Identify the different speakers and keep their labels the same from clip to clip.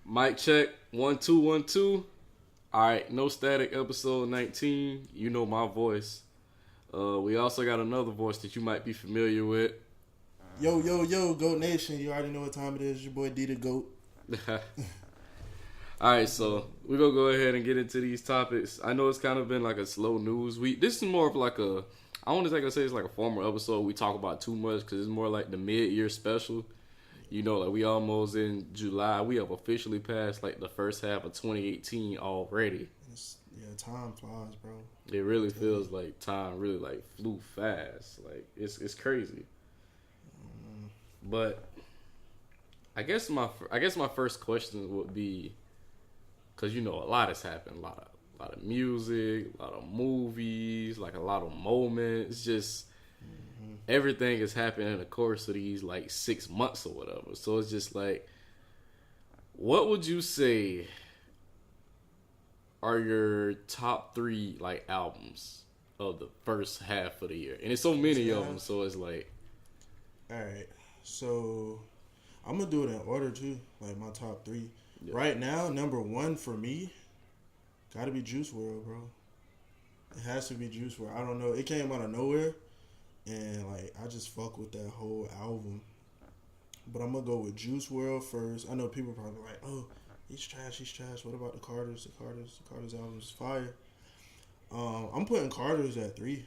Speaker 1: Mic check. 1 2 1 2. All right, no static. Episode 19. You know my voice. We also got another voice that you might be familiar with.
Speaker 2: Yo, yo, yo, Goat Nation. You already know what time it is. Your boy D the Goat.
Speaker 1: All right, so we're going to go ahead and get into these topics. I know it's kind of been like a slow news week. This is more of like a, I don't exactly say it's like a formal episode we talk about too much because it's more like the mid-year special. You know, like we almost in July. We have officially passed like the first half of 2018 already.
Speaker 2: Time flies, bro.
Speaker 1: It really feels like time really like flew fast. Like it's crazy. But I guess my first question would be, because you know a lot has happened, a lot of music, a lot of movies, like a lot of moments, just everything has happened in the course of these like 6 months or whatever. So it's just like, what would you say are your top 3 like albums of the first half of the year? And it's so many of them, so it's like,
Speaker 2: all right. So I'm gonna do it in order too, like my top 3. Yeah. Right now, number 1 for me, gotta be Juice WRLD, bro. It has to be Juice WRLD. I don't know. It came out of nowhere, and like I just fuck with that whole album. But I'm gonna go with Juice WRLD first. I know people probably like, oh, he's trash. What about the Carters? The Carters album is fire. I'm putting Carters at 3.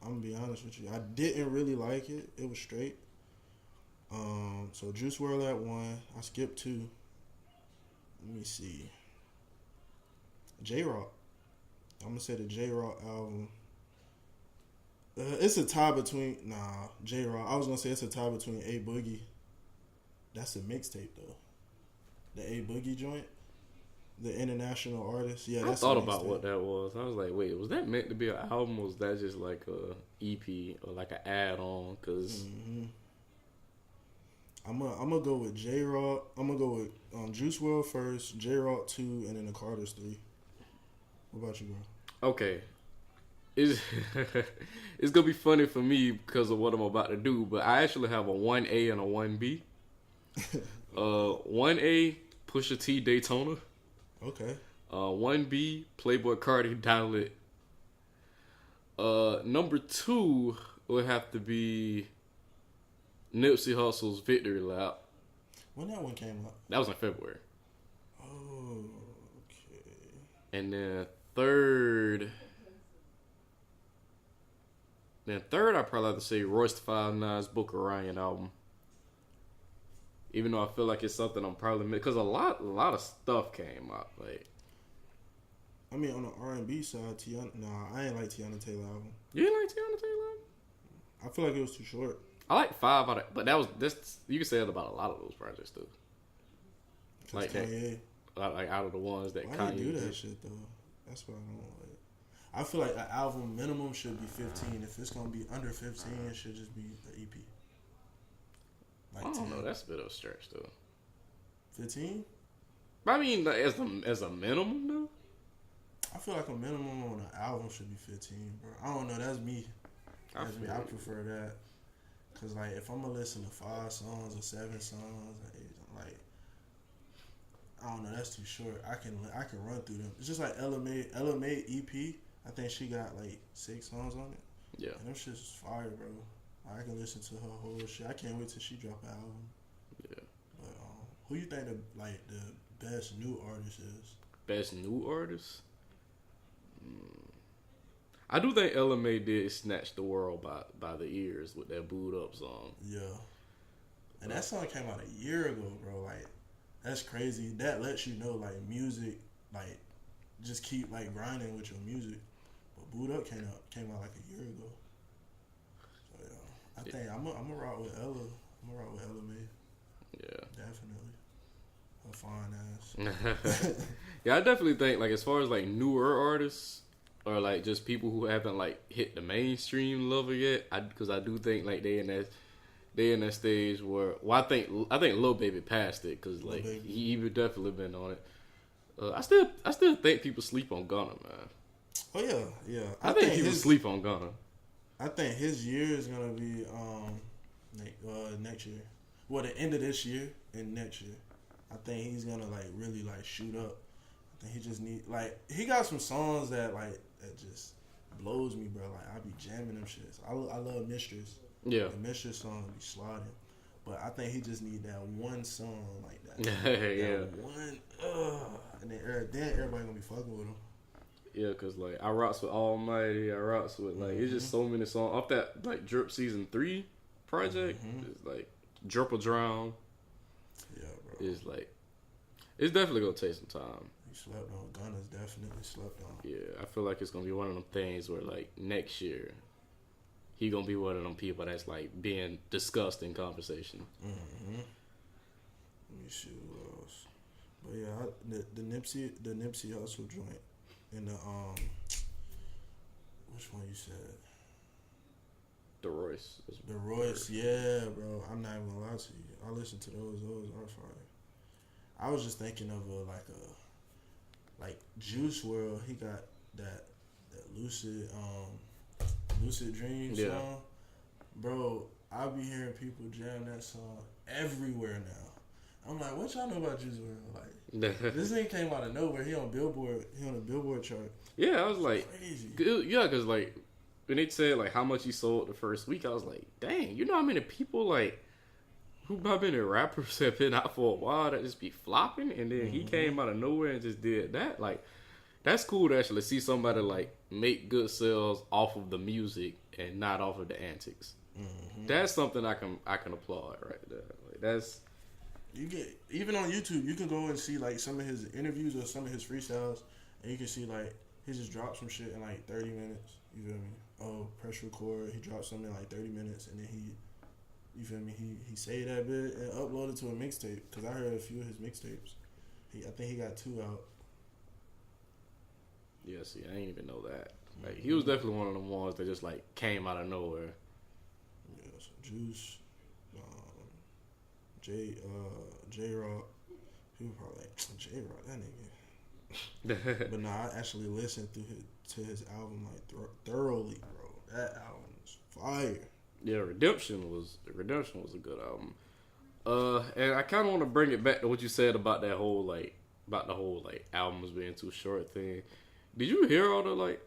Speaker 2: I'm gonna be honest with you. I didn't really like it. It was straight. So Juice WRLD at 1. I skipped 2. Let me see. J-Rock. I'm gonna say the J-Rock album. It's a tie between J-Rock. I was gonna say it's a tie between A Boogie. That's a mixtape though. The A Boogie joint, the international artist. Yeah,
Speaker 1: I thought about what that was. I was like, wait, was that meant to be an album? Or was that just like a EP or like an add-on? Cause
Speaker 2: I'm gonna go with J-Rock. I'm gonna go with Juice WRLD first, J-Rock 2, and then the Carters 3. What about you, bro?
Speaker 1: Okay. It's gonna be funny for me because of what I'm about to do, but I actually have a 1A and a 1B. 1A, Pusha T, Daytona.
Speaker 2: Okay.
Speaker 1: 1B, Playboy Cardi, Dial It. Number 2 would have to be Nipsey Hussle's Victory Lap.
Speaker 2: When that one came out?
Speaker 1: That was in February.
Speaker 2: Oh, okay.
Speaker 1: And then third, I'd probably have to say Royce the 5'9's Book of Ryan album. Even though I feel like it's something I'm probably because a lot of stuff came out. Like,
Speaker 2: I mean, on the R&B side, I ain't like Tiana Taylor album.
Speaker 1: You didn't like Tiana Taylor album?
Speaker 2: I feel like it was too short.
Speaker 1: I like 5 out of, but this you can say that about a lot of those projects too. Like
Speaker 2: Kanye,
Speaker 1: like out of the ones that
Speaker 2: why
Speaker 1: Kanye
Speaker 2: do that
Speaker 1: did.
Speaker 2: shit though? That's what I don't like. I feel like an album minimum should be 15. If it's gonna be under 15, it should just be the EP.
Speaker 1: Like I don't know. That's a bit of a stretch though.
Speaker 2: 15?
Speaker 1: But I mean, like, as a minimum though.
Speaker 2: I feel like a minimum on an album should be 15, bro. I don't know. That's me. I prefer that. Cause like if I'm gonna listen to 5 songs or 7 songs, like I don't know, that's too short. I can run through them. It's just like Ella May EP. I think she got like 6 songs on it.
Speaker 1: Yeah,
Speaker 2: and them shit's just fire, bro. I can listen to her whole shit. I can't wait till she drop an album.
Speaker 1: Yeah.
Speaker 2: But who you think the best new artist is?
Speaker 1: Best new artist? I do think Ella May did snatch the world by the ears with that Booed Up song.
Speaker 2: Yeah. And that song came out a year ago, bro. Like, that's crazy. That lets you know, like, music, like, just keep, like, grinding with your music. But Booed Up came out like a year ago. So, yeah. I think I'm gonna rock with Ella. I'm gonna rock with Ella May.
Speaker 1: Yeah.
Speaker 2: Definitely. Her fine ass.
Speaker 1: Yeah, I definitely think, like, as far as, like, newer artists, or like just people who haven't like hit the mainstream level yet, because I do think like they in that stage where, well, I think Lil Baby passed it because like he would definitely been on it. I still think people sleep on Gunna, man.
Speaker 2: Oh yeah.
Speaker 1: I think people sleep on Gunna.
Speaker 2: I think his year is gonna be next year. Well, the end of this year and next year. I think he's gonna like really like shoot up. I think he just need like he got some songs that like that just blows me, bro. Like I be jamming them shits. I love Mistress.
Speaker 1: Yeah.
Speaker 2: The Mistress song be sliding. But I think he just need that one song like that.
Speaker 1: Yeah.
Speaker 2: That one, and then everybody gonna be fucking with him.
Speaker 1: Yeah, cause like I rocks with Almighty, I rocks with like it's just so many songs off that like Drip Season 3 project. It's like Drip or Drown.
Speaker 2: Yeah, bro.
Speaker 1: Is like it's definitely gonna take some time.
Speaker 2: He slept on. Gunna's definitely slept on.
Speaker 1: Yeah, I feel like it's gonna be one of them things where like next year he gonna be one of them people that's like being discussed in conversation.
Speaker 2: Let me see who else. But yeah, the Nipsey Hussle joint and the which one you said?
Speaker 1: The Royce.
Speaker 2: The Royce, yeah, bro. I'm not even gonna lie to you. I listened to those. Those are fire. I was just thinking of like Juice WRLD. He got that Lucid Dreams song, bro. I be hearing people jam that song everywhere now. I'm like, what y'all know about Juice WRLD? Like, this thing came out of nowhere. He on Billboard. He on the Billboard chart.
Speaker 1: Yeah, I was like,
Speaker 2: crazy.
Speaker 1: Yeah, cause like when they said like how much he sold the first week, I was like, dang, you know how many people like who have been rappers have been out for a while that just be flopping, and then he came out of nowhere and just did that. Like, that's cool to actually see somebody like make good sales off of the music and not off of the antics. That's something I can applaud right there. Like, that's
Speaker 2: you get even on YouTube. You can go and see like some of his interviews or some of his freestyles, and you can see like he just dropped some shit in like 30 minutes. You feel me? Oh, press record. He dropped something in like 30 minutes, and then you feel me? He saved that bit and uploaded to a mixtape because I heard a few of his mixtapes. I think he got 2 out.
Speaker 1: Yeah, see, I didn't even know that. Like, he was definitely one of them ones that just like came out of nowhere.
Speaker 2: Yeah, so Juice, J Rock. People probably like J Rock, that nigga. But nah, I actually listened to his album like thoroughly, bro. That album was fire.
Speaker 1: Yeah, Redemption was a good album. And I kind of want to bring it back to what you said about the whole albums being too short thing. Did you hear all the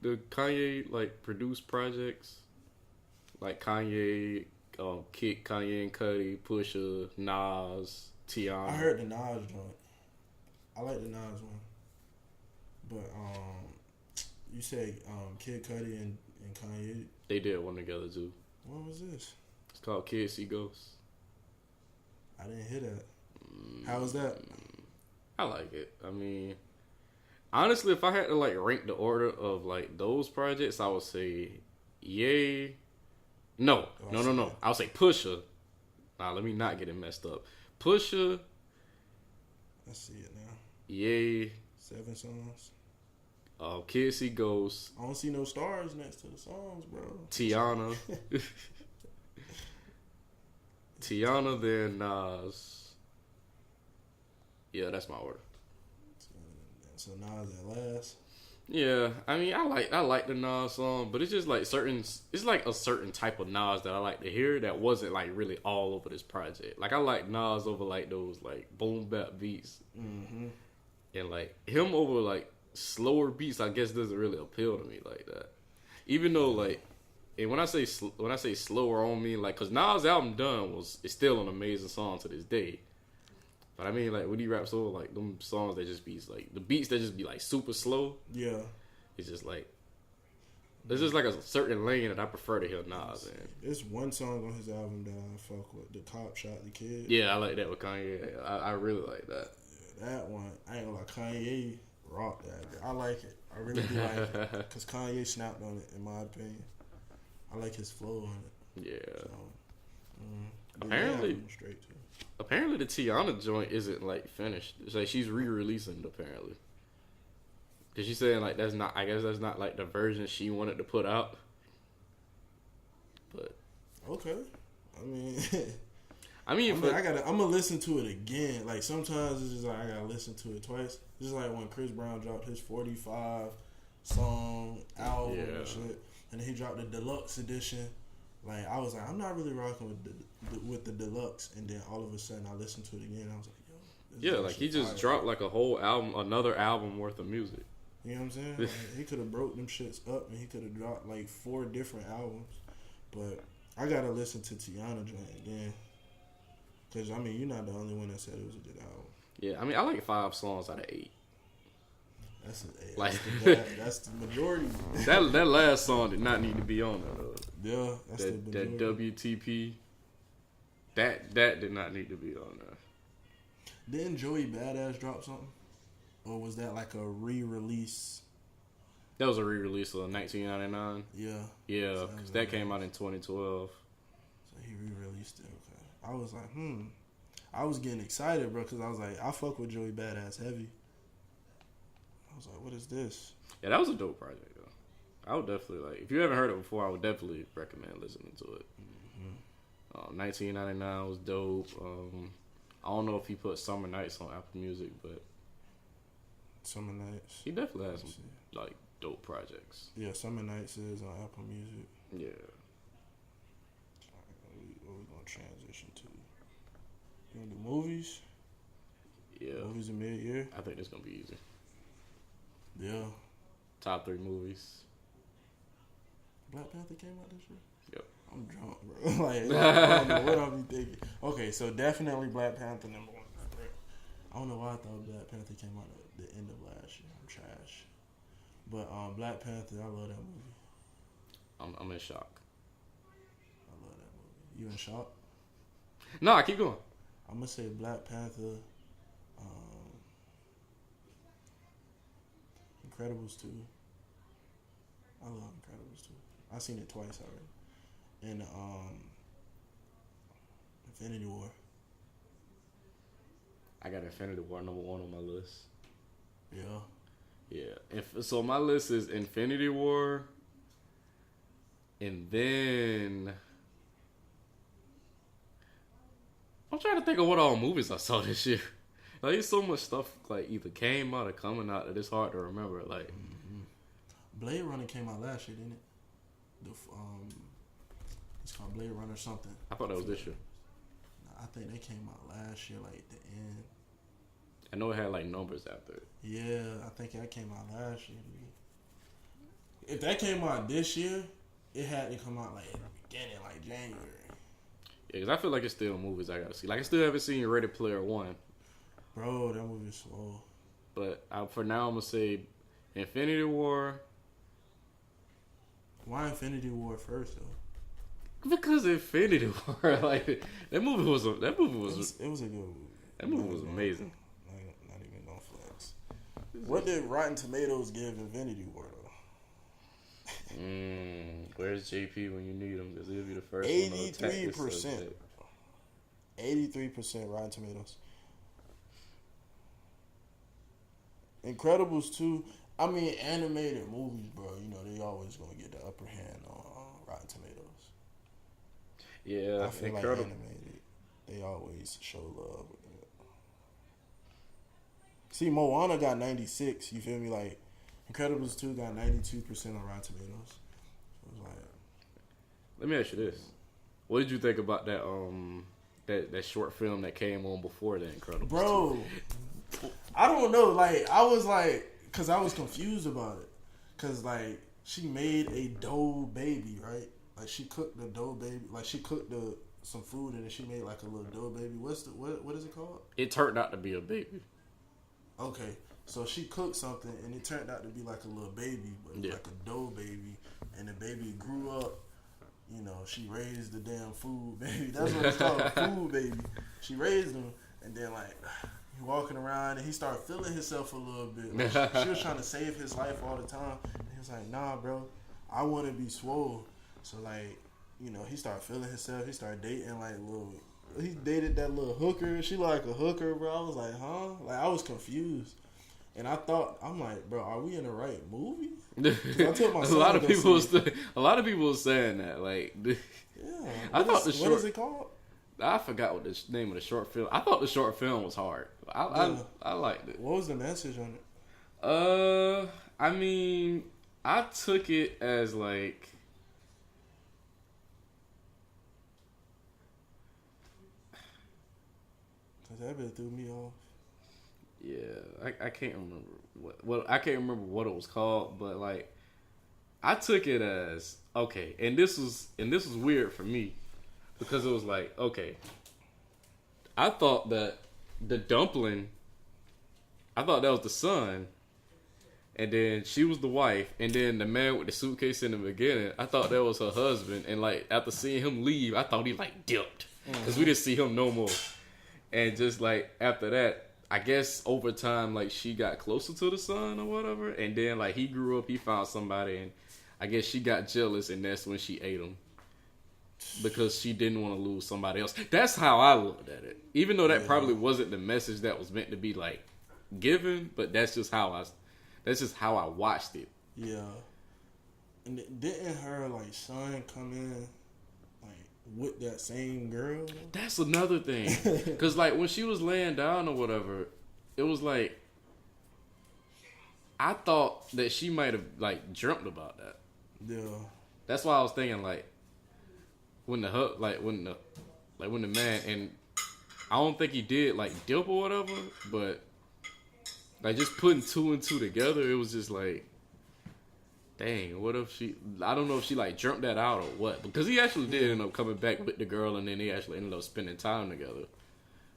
Speaker 1: Kanye like produced projects? Like Kanye, Kanye and Cudi, Pusha, Nas, Tiana.
Speaker 2: I heard the Nas joint. I like the Nas one. But you say Kid Cudi and Kanye.
Speaker 1: They did one together too.
Speaker 2: What was this?
Speaker 1: It's called Kids See Ghosts.
Speaker 2: I didn't hear that. How was that?
Speaker 1: I like it. I mean, honestly, if I had to like rank the order of like those projects, I would say Ye. No. I would say Pusha. Nah, let me not get it messed up. Pusha.
Speaker 2: I see it now.
Speaker 1: Ye.
Speaker 2: 7 songs.
Speaker 1: Kids See Ghosts.
Speaker 2: I don't see no stars next to the songs, bro.
Speaker 1: Tiana. Tiana, then Nas. Yeah, that's my order.
Speaker 2: So Nas at last.
Speaker 1: Yeah, I mean, I like the Nas song, but it's just like it's like a certain type of Nas that I like to hear that wasn't like really all over this project. Like I like Nas over like those like boom bap beats, and like him over like slower beats. I guess doesn't really appeal to me like that. Even though like, and when I say slower, I don't mean like because Nas' album Done is still an amazing song to this day. But I mean, like, when he raps over, like, them songs that just be, like, the beats that just be, like, super slow.
Speaker 2: Yeah.
Speaker 1: It's just, like, there's just, like, a certain lane that I prefer to hear Nas in.
Speaker 2: There's one song on his album that I fuck with. The Cop Shot the Kid.
Speaker 1: Yeah, I like that with Kanye. I really like that.
Speaker 2: Yeah, that one. I ain't gonna lie. Kanye rocked that. I like it. I really do like it. Because Kanye snapped on it, in my opinion. I like his flow on it.
Speaker 1: Yeah. So,
Speaker 2: apparently, straight too.
Speaker 1: Apparently the Tiana joint isn't like finished. It's like she's re-releasing it apparently. Cause she's saying like that's not like the version she wanted to put out. But
Speaker 2: okay, I'm gonna listen to it again. Like sometimes it's just like I gotta listen to it twice. Just like when Chris Brown dropped his 45 song album and shit, and then he dropped the deluxe edition. Like I was like, I'm not really rocking with the deluxe, and then all of a sudden I listened to it again. And I was like, yo, It's
Speaker 1: Yeah, like he
Speaker 2: actually
Speaker 1: just
Speaker 2: fire.
Speaker 1: dropped like a whole album, another album worth of music.
Speaker 2: You know what I'm saying? Like, he could have broke them shits up and he could have dropped like 4 different albums. But I gotta listen to Tiana joint again. Cause I mean, you're not the only one that said it was a good album.
Speaker 1: Yeah, I mean, I like 5 songs out of 8.
Speaker 2: Like that's the majority.
Speaker 1: that last song did not need to be on there. Though.
Speaker 2: Yeah, that's the majority.
Speaker 1: That WTP. That did not need to be on there.
Speaker 2: Didn't Joey Badass drop something? Or was that like a re-release?
Speaker 1: That was a re-release of 1999.
Speaker 2: Yeah.
Speaker 1: Yeah, because that came out in 2012.
Speaker 2: So he re-released it. Okay. I was like, I was getting excited, bro, because I was like, I fuck with Joey Badass heavy. I was like, what is this?
Speaker 1: Yeah, that was a dope project, though. I would definitely, like, if you haven't heard it before, I would definitely recommend listening to it. 1999 was dope. I don't know if he put Summer Nights on Apple Music, but
Speaker 2: Summer Nights.
Speaker 1: he definitely has some, like, dope projects.
Speaker 2: Yeah, Summer Nights is on Apple Music.
Speaker 1: Yeah.
Speaker 2: What we gonna transition to? You wanna do movies?
Speaker 1: Yeah.
Speaker 2: Movies in mid-year?
Speaker 1: I think it's going to be easy.
Speaker 2: Yeah.
Speaker 1: Top 3 movies.
Speaker 2: Black Panther came out this year?
Speaker 1: Yep.
Speaker 2: I'm drunk, bro. Like, I don't know what I'll be thinking. Okay, so definitely Black Panther #1. I don't know why I thought Black Panther came out at the end of last year. I'm trash. But Black Panther, I love that movie.
Speaker 1: I'm in shock.
Speaker 2: I love that movie. You in shock?
Speaker 1: No, keep going.
Speaker 2: I'm gonna say Black Panther, Incredibles 2. I love Incredibles 2. I've seen it twice already. And Infinity War.
Speaker 1: I got Infinity War #1 on my list.
Speaker 2: Yeah.
Speaker 1: Yeah. So my list is Infinity War, and then I'm trying to think of what all movies I saw this year. Like, there's so much stuff like either came out or coming out that it's hard to remember. Like,
Speaker 2: Blade Runner came out last year, didn't it? It's called Blade Runner something.
Speaker 1: I thought that was this year.
Speaker 2: I think they came out last year, like the end.
Speaker 1: I know it had like numbers after it.
Speaker 2: Yeah, I think that came out last year. If that came out this year, it had to come out like in the beginning, like January.
Speaker 1: Yeah, because I feel like it's still movies I gotta see. Like, I still haven't seen Ready Player One.
Speaker 2: Bro, that movie is slow.
Speaker 1: But for now, I'm gonna say Infinity War.
Speaker 2: Why Infinity War first though?
Speaker 1: Because Infinity War, like that movie was.
Speaker 2: It was a good movie.
Speaker 1: That movie was amazing.
Speaker 2: Not even gonna flex. What did Rotten Tomatoes give Infinity War though?
Speaker 1: Where's JP when you need him? Because he'll be the first
Speaker 2: 83%. 83% Rotten Tomatoes. Incredibles 2. I mean, animated movies, bro. You know they always gonna get the upper hand on Rotten Tomatoes.
Speaker 1: Yeah,
Speaker 2: I feel like animated, they always show love with it. See, Moana got 96. You feel me? Like Incredibles 2 got 92% on Rotten Tomatoes. So it was like,
Speaker 1: let me ask you this: what did you think about that short film that came on before The Incredibles?
Speaker 2: Bro, I don't know. Like, I was like, cause I was confused about it. Cause like she made a dough baby, right? Like she cooked the dough baby. Like she cooked some food and then she made like a little dough baby. What is it called?
Speaker 1: It turned out to be a baby.
Speaker 2: Okay, so she cooked something and it turned out to be like a little baby, but like a dough baby, and the baby grew up. You know, she raised the damn food baby. That's what it's called, food baby. She raised him, and then like he walking around and he started feeling himself a little bit. Like, she was trying to save his life all the time. And he was like, "Nah, bro, I want to be swole." So like, you know, he started feeling himself. He started dating like he dated that little hooker. She like a hooker, bro. I was like, huh? Like I was confused. And I'm like, bro, are we in the right movie? I took my son
Speaker 1: a lot of people were saying that. Like,
Speaker 2: yeah.
Speaker 1: what
Speaker 2: is it called?
Speaker 1: I forgot what the name of the short film. I thought the short film was hard. I liked it.
Speaker 2: What was the message on it?
Speaker 1: I mean, I took it as like,
Speaker 2: cause that bit threw me off.
Speaker 1: Yeah, I can't remember what I can't remember what it was called, but like I took it as okay, and this was weird for me because it was like okay, I thought that the dumpling, I thought that was the son, and then she was the wife, and then the man with the suitcase in the beginning, I thought that was her husband, and like after seeing him leave, I thought he like dipped because we didn't see him no more, and just like after that. I guess over time, like she got closer to the son or whatever, and then like he grew up, he found somebody, and I guess she got jealous, and that's when she ate him because she didn't want to lose somebody else. That's how I looked at it, even though that probably wasn't the message that was meant to be like given, but that's just how I watched it.
Speaker 2: Yeah. And didn't her like son come in like with that same girl?
Speaker 1: That's another thing, because like when she was laying down or whatever, it was like I thought that she might have like dreamt about that.
Speaker 2: Yeah.
Speaker 1: That's why I was thinking like when the man, and I don't think he did like dip or whatever, but like just putting two and two together, it was just like, dang, what if she? I don't know if she like dreamt that out or what, because he actually did end up coming back with the girl, and then they actually ended up spending time together.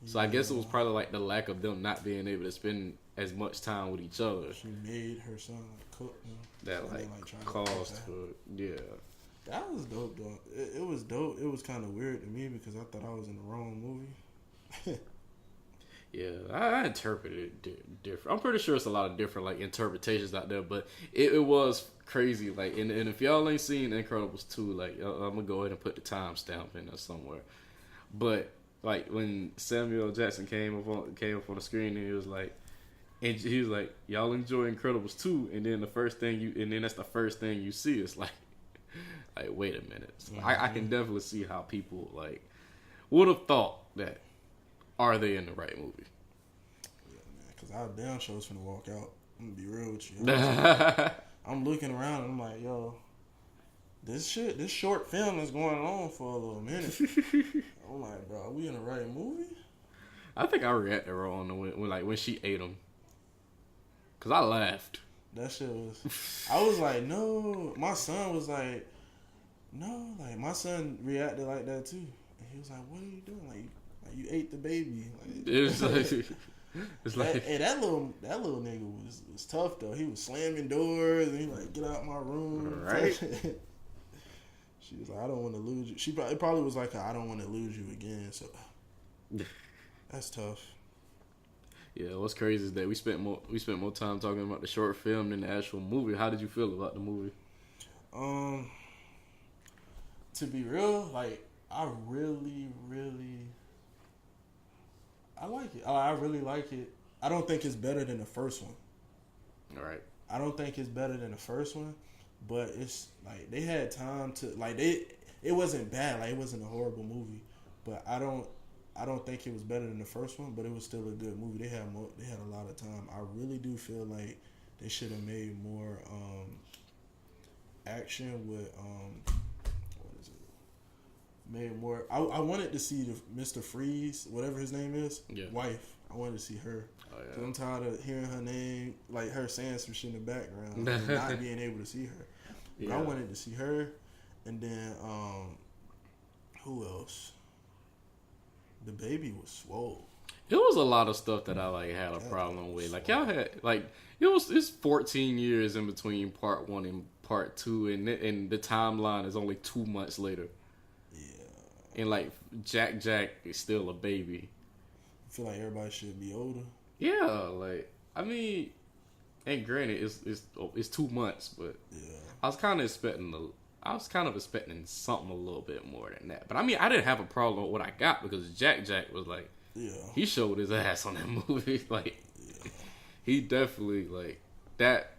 Speaker 1: So I guess it was probably like the lack of them not being able to spend as much time with each other.
Speaker 2: She made her son like cook.
Speaker 1: That like caused her, yeah.
Speaker 2: That was dope though. It was dope. It was kind of weird to me because I thought I was in the wrong movie.
Speaker 1: Yeah, I interpreted it different. I'm pretty sure it's a lot of different like interpretations out there, but it was crazy. Like, and if y'all ain't seen Incredibles 2, like I'm gonna go ahead and put the timestamp in there somewhere. But like when Samuel L. Jackson came up on the screen, and he was like, y'all enjoy Incredibles 2, and then that's the first thing you see. It's like wait a minute. So I can definitely see how people like would have thought that. Are they in the right movie?
Speaker 2: Yeah, man. Because our damn show's finna walk out. I'm gonna be real with you. I'm looking around and I'm like, yo, this short film is going on for a little minute. I'm like, bro, are we in the right movie?
Speaker 1: I think I reacted wrong when she ate him. Cause I laughed.
Speaker 2: That shit was. I was like, no. My son was like, no. Like my son reacted like that too. And he was like, what are you doing? Like you ate the baby. Like,
Speaker 1: it was like, it's like,
Speaker 2: that little nigga was tough though. He was slamming doors and he like, get out my room.
Speaker 1: Right.
Speaker 2: She was like, I don't want to lose you. It probably was like, I don't want to lose you again. So that's tough.
Speaker 1: Yeah, what's crazy is that we spent more time talking about the short film than the actual movie. How did you feel about the movie?
Speaker 2: To be real, like I really, really. I like it. I really like it. I don't think it's better than the first one.
Speaker 1: All right.
Speaker 2: I don't think it's better than the first one, but it's like they had time to like it wasn't bad. Like it wasn't a horrible movie, but I don't think it was better than the first one. But it was still a good movie. They had a lot of time. I really do feel like they should have made more action with made more. I wanted to see Mr. Freeze, whatever his name is, wife. I wanted to see her. Oh, yeah. Cause I'm tired of hearing her name, like her saying some shit in the background, and not being able to see her. But I wanted to see her, and then who else? The baby was swole.
Speaker 1: It was a lot of stuff that I like had a problem with. Like y'all had like it's 14 years in between part 1 and part 2, and the timeline is only 2 months later. And like Jack is still a baby.
Speaker 2: I feel like everybody should be older.
Speaker 1: Yeah, like I mean, and granted, it's 2 months, but I was kind of expecting something a little bit more than that. But I mean, I didn't have a problem with what I got because Jack was like, he showed his ass on that movie. Like, he definitely like that.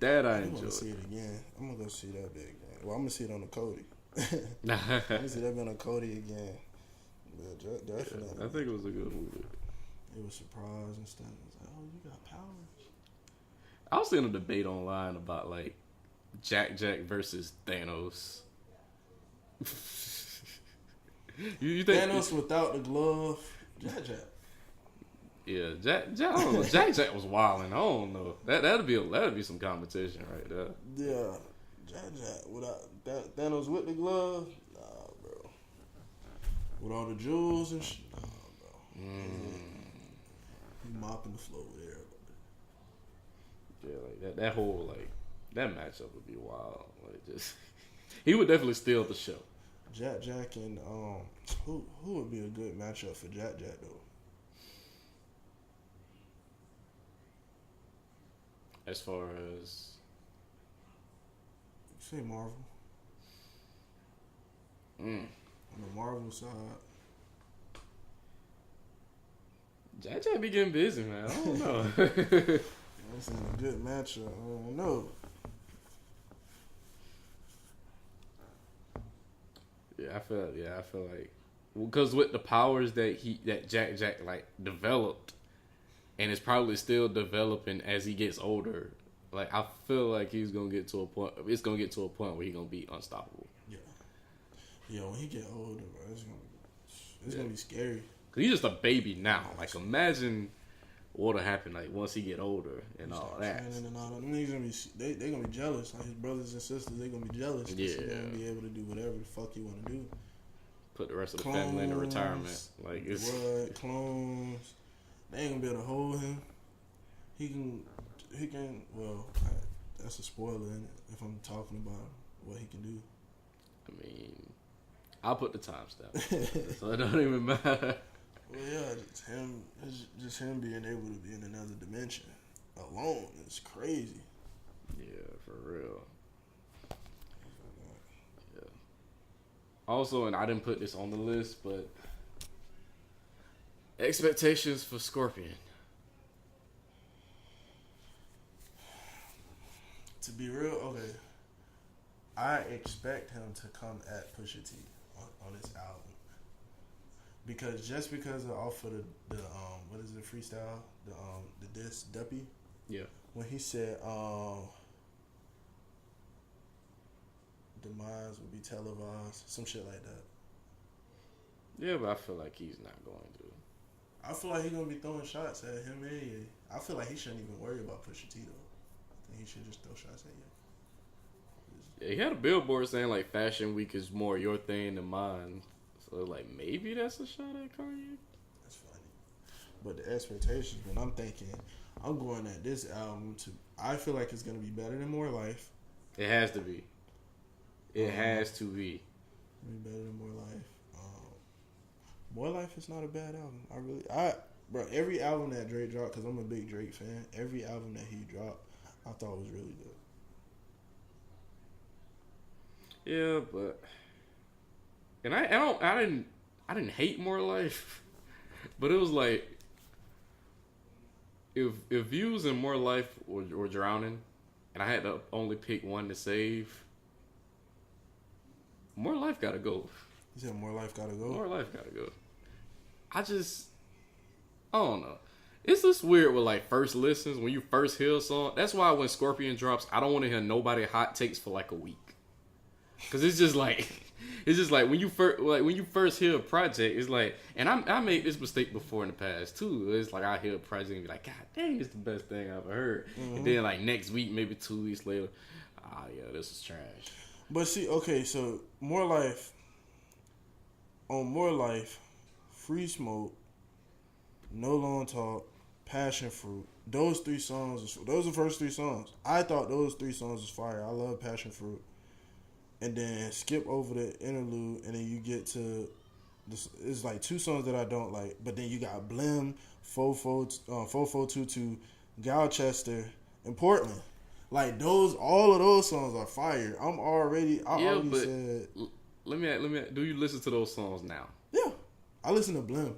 Speaker 1: That I enjoyed.
Speaker 2: I'm gonna see it again. I'm gonna go see that bit again. Well, I'm gonna see it on the Cody. I'm gonna see that bit on Cody again. But definitely.
Speaker 1: I think it was a good movie.
Speaker 2: It was surprised and stuff. It was like, oh, you got powers.
Speaker 1: I was seeing a debate online about like Jack versus Thanos. you think
Speaker 2: Thanos without the glove? Jack.
Speaker 1: Yeah, Jack. I don't know. Jack was wilding. I don't know. That'd be some competition right there.
Speaker 2: Yeah, Jack without that Thanos with the glove, nah, bro. With all the jewels and shit, nah, bro. He mopping the floor with everybody.
Speaker 1: Yeah, like that whole like that matchup would be wild. Like just he would definitely steal the show.
Speaker 2: Jack and who would be a good matchup for Jack though?
Speaker 1: As far as
Speaker 2: Say Marvel. On the Marvel side.
Speaker 1: Jack be getting busy, man. I don't know.
Speaker 2: That's a good matchup. I don't know.
Speaker 1: I feel like because with the powers that Jack like developed, and it's probably still developing as he gets older. Like I feel like he's gonna get to a point. It's gonna get to a point where he's gonna be unstoppable.
Speaker 2: Yeah. When he get older, bro, it's gonna be scary.
Speaker 1: Cause he's just a baby now. Like imagine what'll happen like once he get older and all that.
Speaker 2: And all that. Niggas gonna be they gonna be jealous. Like his brothers and sisters, they gonna be jealous.
Speaker 1: Yeah.
Speaker 2: He's gonna be able to do whatever the fuck he wanna do.
Speaker 1: Put the rest of the family into retirement. Like it's
Speaker 2: clones. They ain't gonna be able to hold him. He can. Well, that's a spoiler in it. If I'm talking about what he can do.
Speaker 1: I mean, I'll put the timestamp, so it don't even matter.
Speaker 2: Well, yeah, just him being able to be in another dimension alone is crazy.
Speaker 1: Yeah, for real. Yeah. Also, and I didn't put this on the list, but expectations for Scorpion.
Speaker 2: To be real, okay, I expect him to come at Pusha T on this album. Because just because off of the what is it, freestyle, the diss Duppy,
Speaker 1: Yeah.
Speaker 2: when he said demise will be televised, some shit like that.
Speaker 1: Yeah, but I feel like he's not going to.
Speaker 2: I feel like he's gonna be throwing shots at him and Ye. I feel like he shouldn't even worry about Pusha T though. I think he should just throw shots at Ye.
Speaker 1: Yeah, he had a billboard saying like Fashion Week is more your thing than mine. So like maybe that's a shot at Kanye.
Speaker 2: That's funny. But the expectations, when I'm thinking, I'm going at this album I feel like it's gonna be better than More Life.
Speaker 1: It has to be. It has to be.
Speaker 2: Be better than More Life. More Life is not a bad album. Bro, every album that Drake dropped, because I'm a big Drake fan, every album that he dropped, I thought was really good.
Speaker 1: Yeah, but and I didn't hate More Life, but it was like if Views and More Life were drowning, and I had to only pick one to save, More Life gotta go.
Speaker 2: You said More Life gotta go?
Speaker 1: More Life gotta go. I don't know. It's just weird with like first listens when you first hear a song. That's why when Scorpion drops, I don't want to hear nobody hot takes for like a week. Cause it's just like when you first hear a project, it's like, and I made this mistake before in the past too. It's like I hear a project and be like, God dang, it's the best thing I've ever heard. Mm-hmm. And then like next week, maybe 2 weeks later, yeah, this is trash.
Speaker 2: But see, okay, so More Life, Free Smoke, No Long Talk, Passion Fruit. Those are the first 3 songs. I thought those 3 songs was fire. I love Passion Fruit. And then skip over the interlude, and then you get to this. It's like 2 songs that I don't like, but then you got Blim, 4422, Galchester, and Portland. Like all of those songs are fire. I already said.
Speaker 1: Let me. Do you listen to those songs now?
Speaker 2: Yeah, I listen to Blim.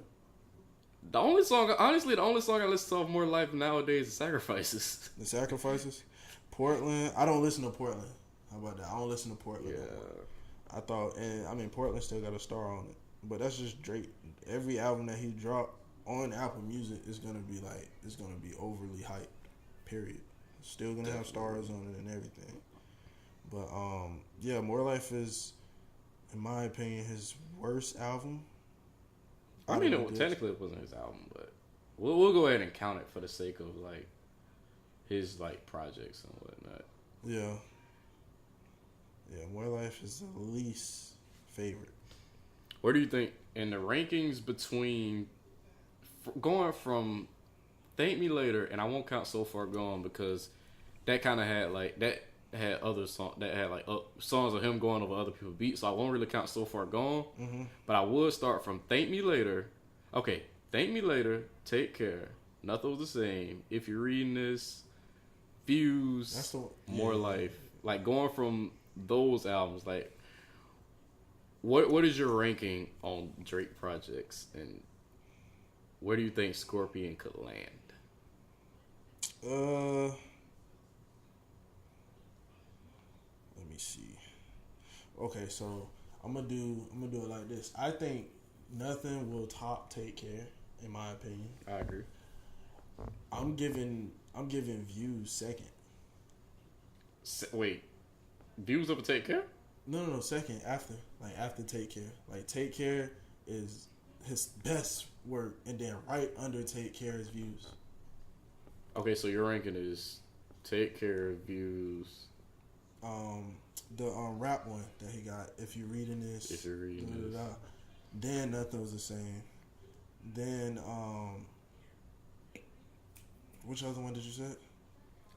Speaker 1: The only song I listen to of More Life nowadays is Sacrifices.
Speaker 2: The Sacrifices, Portland. I don't listen to Portland. How about that? I don't listen to Portland. Yeah. Portland still got a star on it, but that's just Drake. Every album that he dropped on Apple Music is gonna be overly hyped. Period. Still gonna have stars on it and everything. But yeah, More Life is, in my opinion, his worst album.
Speaker 1: I mean, technically it wasn't his album, but we'll go ahead and count it for the sake of like his like projects and whatnot.
Speaker 2: Yeah. Yeah, More Life is the least favorite.
Speaker 1: Where do you think in the rankings between going from Thank Me Later, and I won't count So Far Gone because that kind of had like that had other songs that had like songs of him going over other people's beats, so I won't really count So Far Gone.
Speaker 2: Mm-hmm.
Speaker 1: But I would start from Thank Me Later. Okay, Thank Me Later, Take Care, Nothing Was the Same, If You're Reading This, Views, More Life. Like going from those albums, like what is your ranking on Drake projects, and where do you think Scorpion could land?
Speaker 2: Let me see. Okay, so I'm gonna do it like this. I think nothing will top Take Care, in my opinion.
Speaker 1: I agree.
Speaker 2: I'm giving Views second.
Speaker 1: Wait, Views over Take Care?
Speaker 2: No, second after Take Care. Like Take Care is his best work, and then right under Take Care is Views.
Speaker 1: Okay, so your ranking is Take Care, Views.
Speaker 2: The rap one that he got. If You're Reading This.
Speaker 1: If You're Reading This.
Speaker 2: Then Nothing Was the Same. Then which other one did you say?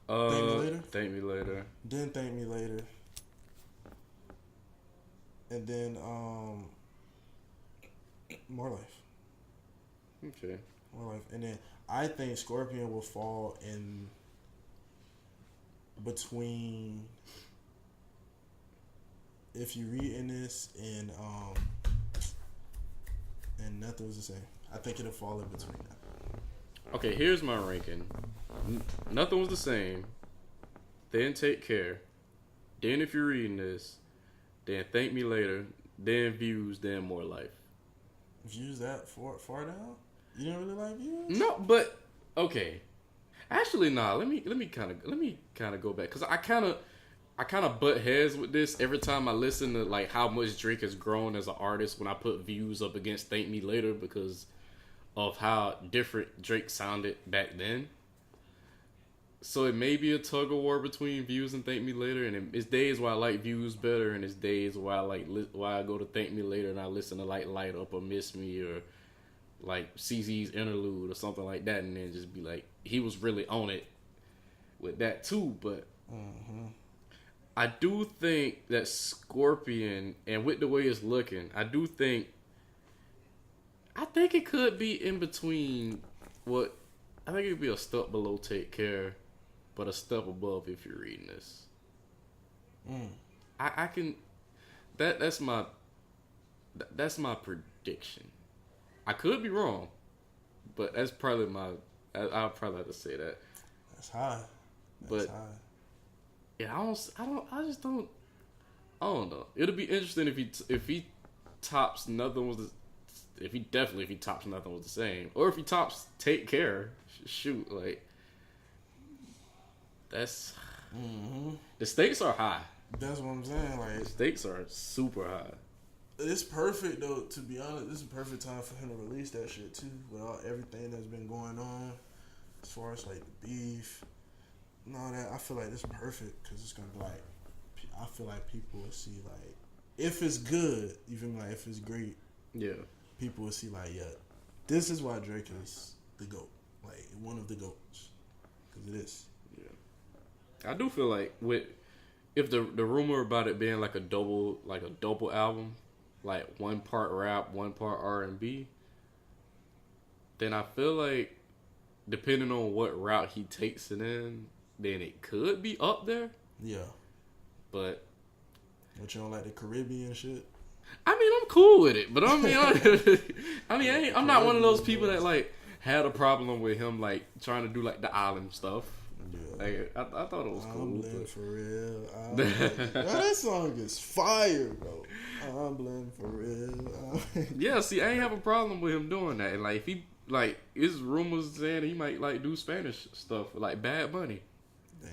Speaker 2: Thank Me Later.
Speaker 1: Thank Me Later.
Speaker 2: Then Thank Me Later. And then More Life.
Speaker 1: Okay.
Speaker 2: More Life. And then I think Scorpion will fall in between If You're Reading This and Nothing Was the Same. I think it'll fall in between that.
Speaker 1: Okay, here's my ranking. Nothing Was the Same. Then Take Care. Then If You're Reading This. Then Thank Me Later. Then Views. Then More Life.
Speaker 2: Views that far down? You didn't really like Views?
Speaker 1: No, but okay. Actually, nah. Let me kind of go back because I kind of butt heads with this every time I listen to like how much Drake has grown as an artist when I put Views up against Thank Me Later because of how different Drake sounded back then. So it may be a tug of war between Views and Thank Me Later, and it's days where I like Views better, and it's days where I go to Thank Me Later and I listen to like Light Up or Miss Me or like CZ's Interlude or something like that, and then just be like, he was really on it with that too. But I do think that Scorpion, and with the way it's looking, I think it could be in between what I think it could be a step below Take Care, but a step above If You're Reading This. I can that's my prediction. I could be wrong, but that's probably I'll probably have to say that.
Speaker 2: That's high.
Speaker 1: That's high. Yeah, I just don't know. It'll be interesting if he tops Nothing Was if he tops Nothing Was the Same, or if he tops Take Care. Shoot, like that's the stakes are high.
Speaker 2: That's what I'm saying. Like
Speaker 1: the stakes are super high.
Speaker 2: It's perfect though. To be honest, this is a perfect time for him to release that shit too, with all everything that's been going on, as far as like the beef and all that. I feel like this is perfect because it's gonna be like, I feel like people will see like, if it's good, even like if it's great,
Speaker 1: yeah,
Speaker 2: people will see like, yeah, this is why Drake is the GOAT, like one of the GOATs, because it is.
Speaker 1: Yeah, I do feel like if the rumor about it being like a double album, like one part rap, one part R&B, then I feel like depending on what route he takes it in, then it could be up there.
Speaker 2: Yeah.
Speaker 1: But
Speaker 2: you don't like the Caribbean shit?
Speaker 1: I mean, I'm cool with it, but I'm not one of those people that like had a problem with him like trying to do like the island stuff. Yeah. Like, I thought it was cool.
Speaker 2: I'm blend for real. That song is fire, bro. I'm blend for real.
Speaker 1: Yeah, see, I ain't have a problem with him doing that. And like, if he like, his rumors saying he might like do Spanish stuff like Bad Bunny.
Speaker 2: Damn,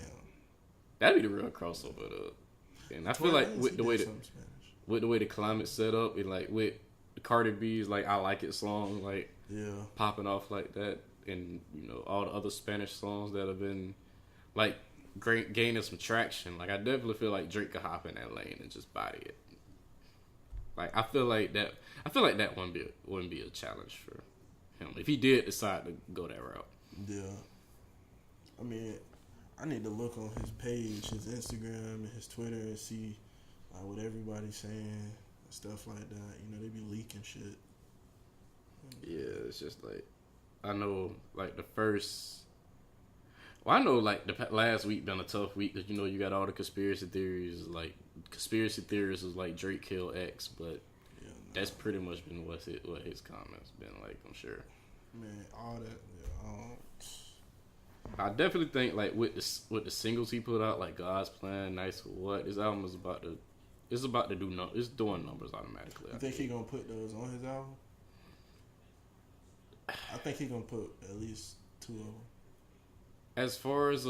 Speaker 1: that'd be the real crossover though. And I feel like with the way the climate's set up, and like with Cardi B's like I Like It song, like popping off like that, and all the other Spanish songs that have been like gaining some traction. Like I definitely feel like Drake could hop in that lane and just body it. Like I feel like that wouldn't be a challenge for him if he did decide to go that route.
Speaker 2: Yeah. I mean, I need to look on his page, his Instagram, and his Twitter and see what everybody's saying and stuff like that. They be leaking shit.
Speaker 1: Yeah, it's just like I know, like the first. Well, I know like the last week been a tough week because you got all the conspiracy theories. Like conspiracy theories was like Drake killed X, but that's pretty much been what his comments been like. I'm sure.
Speaker 2: Man, all that. Yeah,
Speaker 1: I definitely think like with the singles he put out, like God's Plan, Nice for What, this album is about to. It's about to do it's doing numbers automatically.
Speaker 2: You think he gonna put those on his album? I think he gonna put at least 2 of them.
Speaker 1: As far as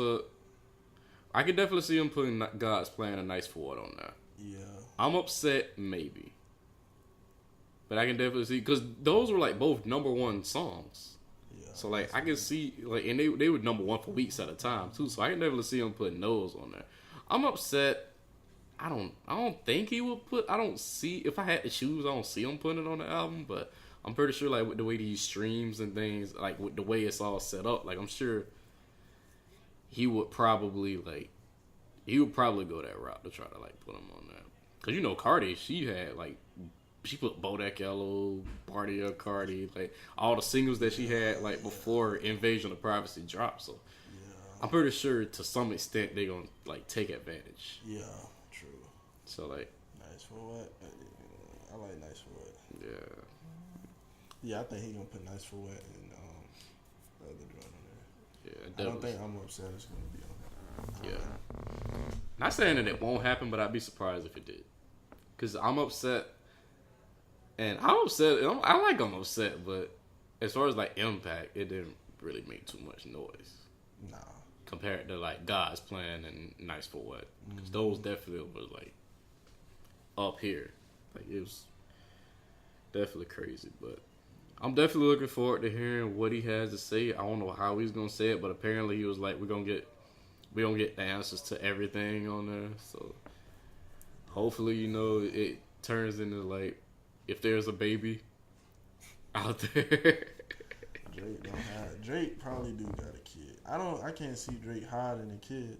Speaker 1: I could definitely see him putting God's Plan and Nice for What on there.
Speaker 2: Yeah.
Speaker 1: I'm upset, maybe, but I can definitely see because those were like both #1 songs. Yeah. So like I can see like, and they were #1 for weeks at a time too. So I can definitely see him putting those on there. I'm upset. I don't think he would put. I don't see if I had to choose. I don't see him putting it on the album, but I'm pretty sure like with the way these streams and things, like with the way it's all set up, like I'm sure he would probably go that route to try to like put him on that. Cause Cardi, she put Bodak Yellow, Party of Cardi, like all the singles that she had like before Invasion of Privacy dropped. So I'm pretty sure to some extent they gonna like take advantage.
Speaker 2: Yeah, true.
Speaker 1: So like
Speaker 2: Nice for What? I like Nice for What.
Speaker 1: Yeah.
Speaker 2: Yeah, I think he gonna put Nice for What and the other joint on there.
Speaker 1: Yeah,
Speaker 2: I don't think I'm upset it's gonna be on there.
Speaker 1: Yeah. Not saying that it won't happen, but I'd be surprised if it did. Cause I'm upset, and I'm upset. I'm upset, but as far as like impact, it didn't really make too much noise.
Speaker 2: Nah.
Speaker 1: Compared to like God's Plan and Nice for What, because those definitely was like up here. Like it was definitely crazy, but I'm definitely looking forward to hearing what he has to say. I don't know how he's gonna say it, but apparently he was like, we gonna get the answers to everything on there. So hopefully, it turns into like if there's a baby out there.
Speaker 2: Drake probably do got a kid. I can't see Drake hiding a kid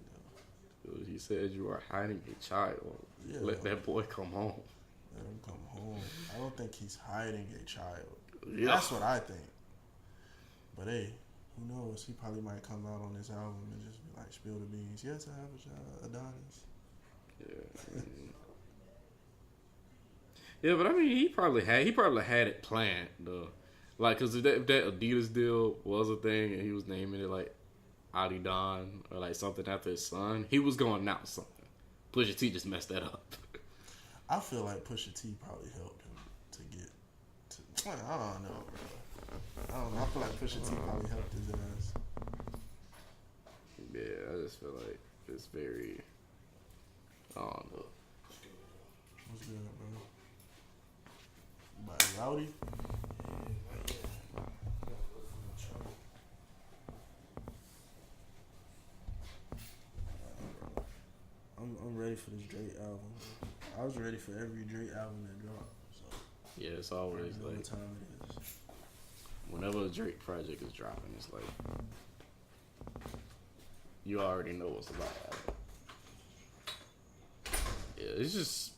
Speaker 2: though.
Speaker 1: He said you are hiding a child. Yeah, let that boy come home.
Speaker 2: Let him come home. I don't think he's hiding a child.
Speaker 1: Yeah.
Speaker 2: That's what I think. But hey, who knows? He probably might come out on this album and just be like, spill the beans. Yes, I have a child, Adonis.
Speaker 1: Yeah. Yeah, but I mean, he probably had it planned though. Like, cause if that Adidas deal was a thing and he was naming it like Adi Don or like something after his son, he was going to announce something. Pusha T just messed that up.
Speaker 2: I feel like Pusha T probably helped him to get to. I don't know, bro. I don't know. I feel like Pusha T probably helped his ass.
Speaker 1: Yeah, I just feel like it's very. I don't know.
Speaker 2: What's good, bro? By Rowdy? I'm ready for this Drake album. I was ready for every Drake album that dropped. So
Speaker 1: yeah, it's always like
Speaker 2: what time it is.
Speaker 1: Whenever a Drake project is dropping, it's like you already know what's about to happen. Yeah, it's just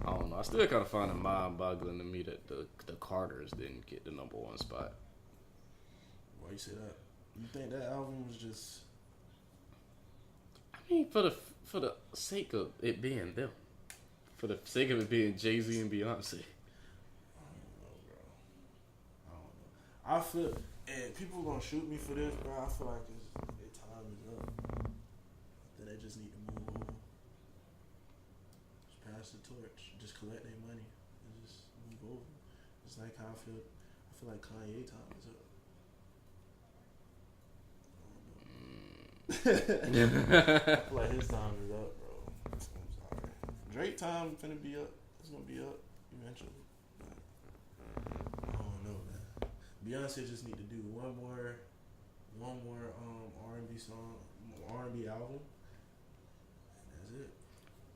Speaker 1: I don't know. I still kind of find it mind-boggling to me that the Carters didn't get the #1 spot.
Speaker 2: Why you say that? You think that album was just?
Speaker 1: I mean, for the sake of it being them, for the sake of it being Jay-Z and Beyonce.
Speaker 2: I don't know, bro. I feel, and people gonna shoot me for this, bro. I feel like their time is up. That they just need to move over. Just pass the torch. Just collect their money and just move over. It's like how I feel like Kanye time is up. I feel like his time is up, bro. I'm sorry. Drake time finna be up. It's gonna be up eventually. But I don't know, man. Beyonce just need to do one more R&B song, R&B album. And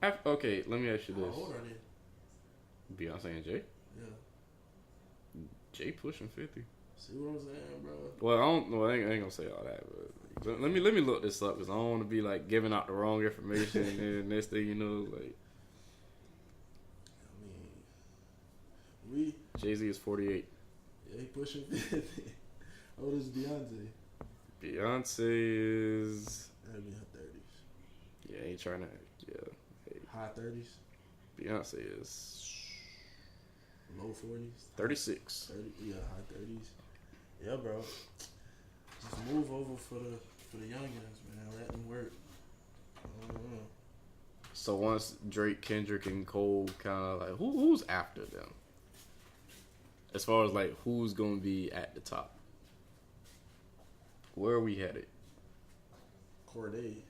Speaker 2: that's it.
Speaker 1: Okay, let me ask you
Speaker 2: How
Speaker 1: this:
Speaker 2: old are they?
Speaker 1: Beyonce and Jay.
Speaker 2: Yeah.
Speaker 1: Jay pushing 50.
Speaker 2: See what I'm saying, bro?
Speaker 1: Well, I don't. Well, I ain't gonna say all that, but let me look this up because I don't want to be like giving out the wrong information and next thing you know, like.
Speaker 2: I mean,
Speaker 1: Jay-Z is 48.
Speaker 2: Yeah, he pushing 50. How old is Beyonce?
Speaker 1: Beyonce is.
Speaker 2: That'd be her 30s.
Speaker 1: Yeah, he trying to. Yeah. Hey,
Speaker 2: high 30s.
Speaker 1: Beyonce is.
Speaker 2: Low 40s.
Speaker 1: 36.
Speaker 2: 30, yeah, high 30s. Yeah, bro. Just move over for the youngins, man. Let them work.
Speaker 1: So once Drake, Kendrick, and Cole kind of like who's after them? As far as like who's gonna be at the top? Where are we headed?
Speaker 2: Corday.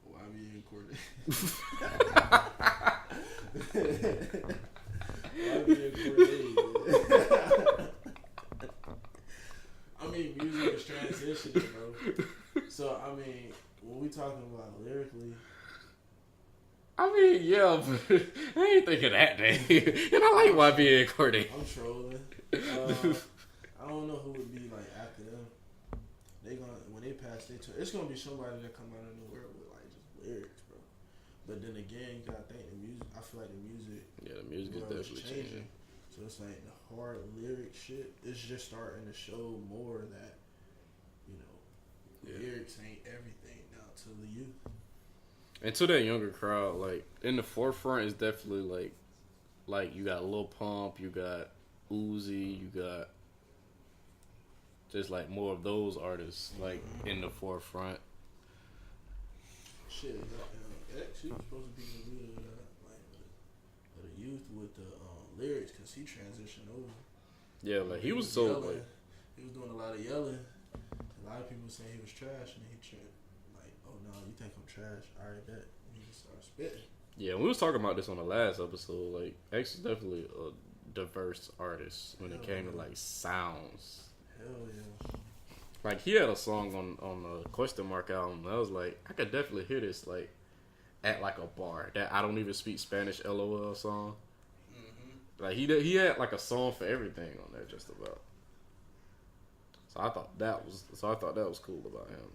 Speaker 2: YB and Corday. YB and Corday. I mean, music is transitioning, bro. So, I mean, when we talking about lyrically,
Speaker 1: I mean, yeah, but I ain't thinking that day. And I like YB and Corday.
Speaker 2: I'm trolling. I don't know who would be like after them. They gonna when they pass their turn, it's gonna be somebody that come out of nowhere with like just lyrics, bro. But then again, you gotta think the music. I feel like the music.
Speaker 1: Yeah, the music is definitely changing.
Speaker 2: So it's like the hard lyric shit. It's just starting to show more that lyrics ain't everything now to the youth.
Speaker 1: And to that younger crowd, like in the forefront is definitely like you got Lil Pump, you got Uzi, you got just like more of those artists like in the forefront.
Speaker 2: Shit, X, he was supposed to be the leader of the youth with the lyrics because he transitioned over.
Speaker 1: Yeah, like he was so
Speaker 2: yelling.
Speaker 1: like
Speaker 2: He was doing a lot of yelling. A lot of people saying he was trash, and he like, oh no, you think I'm trash? All right, bet. And he just started spitting.
Speaker 1: yeah. We was talking about this on the last episode. Like X is definitely a diverse artist when it came to like sounds.
Speaker 2: Hell yeah.
Speaker 1: Like he had a song on the Question Mark album. I was like, I could definitely hear this like at like a bar. That I don't even speak Spanish LOL song. Mm-hmm. Like he had like a song for everything on there just about. So I thought that was cool about him.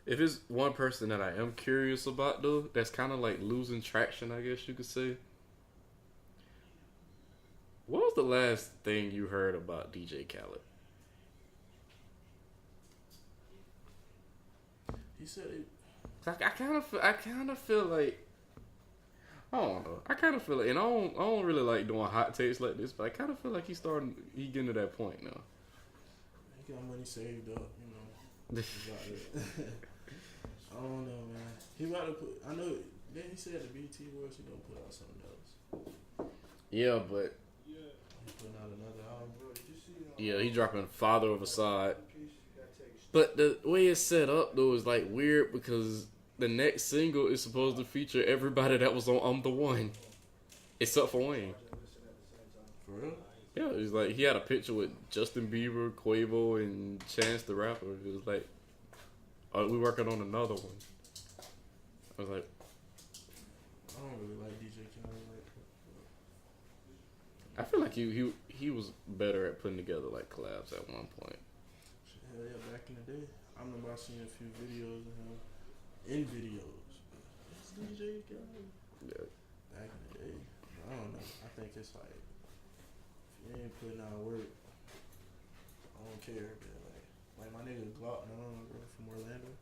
Speaker 1: If it's one person that I am curious about though, that's kind of like losing traction, I guess you could say. What was the last thing you heard about DJ Khaled?
Speaker 2: He said it.
Speaker 1: I kind of feel like I don't know. I kind of feel like, and I don't really like doing hot takes like this, but I kind of feel like he getting to that point now.
Speaker 2: He got money saved up, I don't know, man. He about to put. I know. Then he said the BT Awards he gonna put out something else.
Speaker 1: Yeah, but
Speaker 2: He putting out another album.
Speaker 1: yeah, he dropping Father of Assad. But the way it's set up though is like weird because the next single is supposed to feature everybody that was on I'm the One, except for Wayne.
Speaker 2: For real?
Speaker 1: Yeah, it's like he had a picture with Justin Bieber, Quavo, and Chance the Rapper. It was like, "Are we working on another one?" I was like,
Speaker 2: I don't really like DJ Khaled like that.
Speaker 1: I feel like he was better at putting together like collabs at one point.
Speaker 2: Hell yeah, back in the day. I remember I seen a few videos of him in videos. It's DJ Khaled.
Speaker 1: Yeah.
Speaker 2: Back in the day. I don't know. I think it's like if you ain't putting out work, I don't care. But like my nigga Glock now, bro, from Orlando.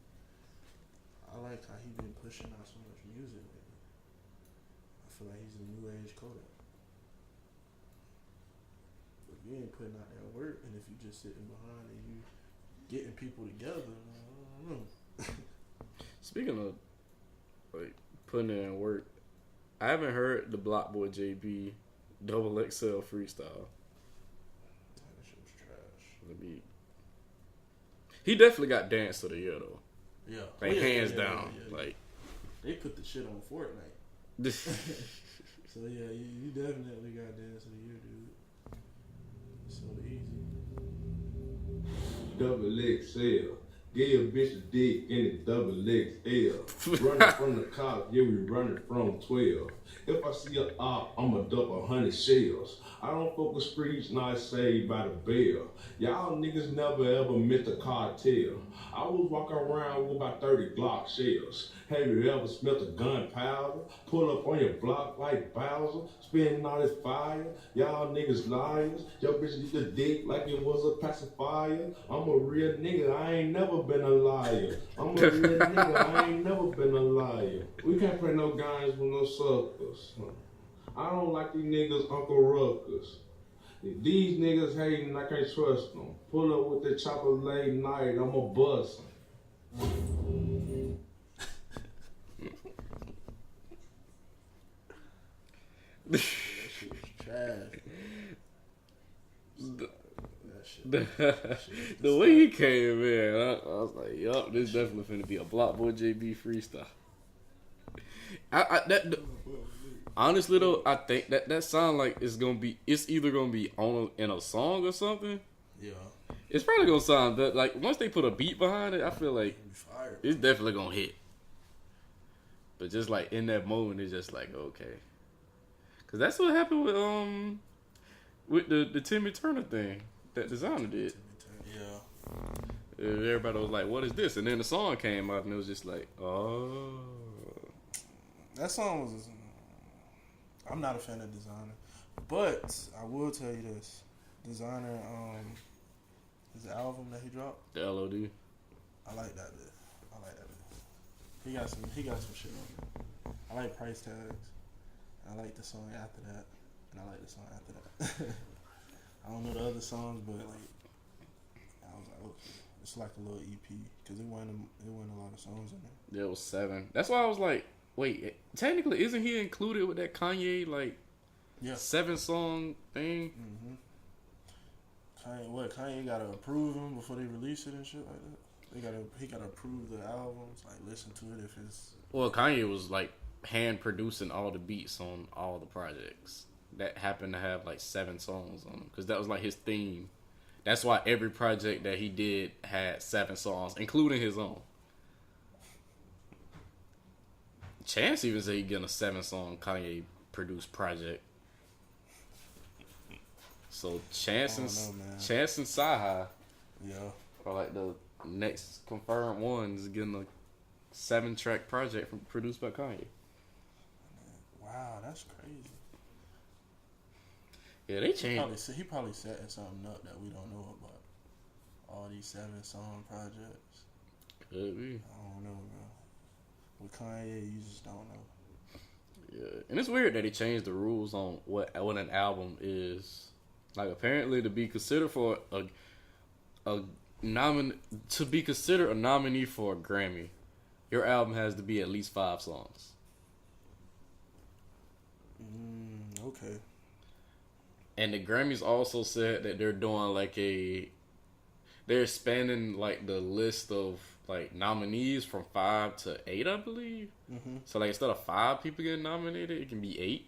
Speaker 2: I like how he been pushing out so much music lately. I feel like he's a new age Kodak. If you ain't putting out that work, and if you just sitting behind and you getting people together, I don't know.
Speaker 1: Speaking of like putting in work, I haven't heard the Block Boy JB Double XL freestyle.
Speaker 2: That shit was trash.
Speaker 1: He definitely got Dance of the Year though.
Speaker 2: Yeah,
Speaker 1: like hands down.
Speaker 2: Yeah.
Speaker 1: Like
Speaker 2: they put the shit on Fortnite. So yeah, you definitely got dance of the year, dude. It's so easy.
Speaker 3: Double XL. Give a bitch a dick in it, double XL. Running from the cops, yeah, we running from 12. If I see a op, I'ma dump 100 shells. I don't fuck with streets, not saved by the bell. Y'all niggas never ever met the cartel. I was walking around with about 30 Glock shells. Have you ever smelt a gunpowder? Pull up on your block like Bowser, spitting all this fire. Y'all niggas liars. Your bitch get the dick like it was a pacifier. I'm a real nigga, I ain't never been a liar. I'm a real nigga, I ain't never been a liar. We can't play no games with no suckers. I don't like these niggas Uncle Ruckus. If these niggas hating, I can't trust them. Pull up with the chopper late night, I'ma bust them.
Speaker 2: That shit was trash.
Speaker 1: The way he came in, I was like, yup, this definitely finna be a Block Boy JB freestyle. Honestly though, I think that sound like it's either gonna be in a song or something.
Speaker 2: Yeah.
Speaker 1: It's probably gonna sound that like once they put a beat behind it, I feel like it's definitely gonna hit. But just like in that moment, it's just like okay, cause that's what happened with the Timmy Turner thing that designer did.
Speaker 2: Yeah.
Speaker 1: Everybody was like, "What is this?" And then the song came out, and it was just like, "Oh."
Speaker 2: That song was. I'm not a fan of Designer, but I will tell you this: Designer, his album that he dropped,
Speaker 1: The LOD.
Speaker 2: I like that bit. He got some shit on it. I like Price Tags. I like the song after that, and I like the song after that. I don't know the other songs, but like, I was like, okay, it's like a little EP because it wasn't a lot of songs in there.
Speaker 1: There was 7. That's why I was like, wait, technically, isn't he included with that Kanye, like, 7-song thing?
Speaker 2: Mm-hmm. Kanye got to approve him before they release it and shit like that? He gotta approve the albums, like, listen to it if it's...
Speaker 1: Well, Kanye was, like, hand-producing all the beats on all the projects that happened to have, like, 7 songs on them. Because that was, like, his theme. That's why every project that he did had 7 songs, including his own. Chance even said he'd get a 7-song Kanye produced project. So Chance and Saha, are like the next confirmed ones getting a 7-track project produced by Kanye.
Speaker 2: Wow, that's crazy.
Speaker 1: Yeah, they changed.
Speaker 2: He probably setting something up that we don't know about. All these 7-song projects.
Speaker 1: Could be.
Speaker 2: I don't know, bro. With Kanye, you just don't know.
Speaker 1: Yeah, and it's weird that he changed the rules on what an album is. Like, apparently, to be considered for to be considered a nominee for a Grammy, your album has to be at least 5 songs.
Speaker 2: Okay.
Speaker 1: And the Grammys also said that they're doing they're expanding like the list of like nominees from 5 to 8, I believe. Mm-hmm. So like instead of 5 people getting nominated, it can be 8,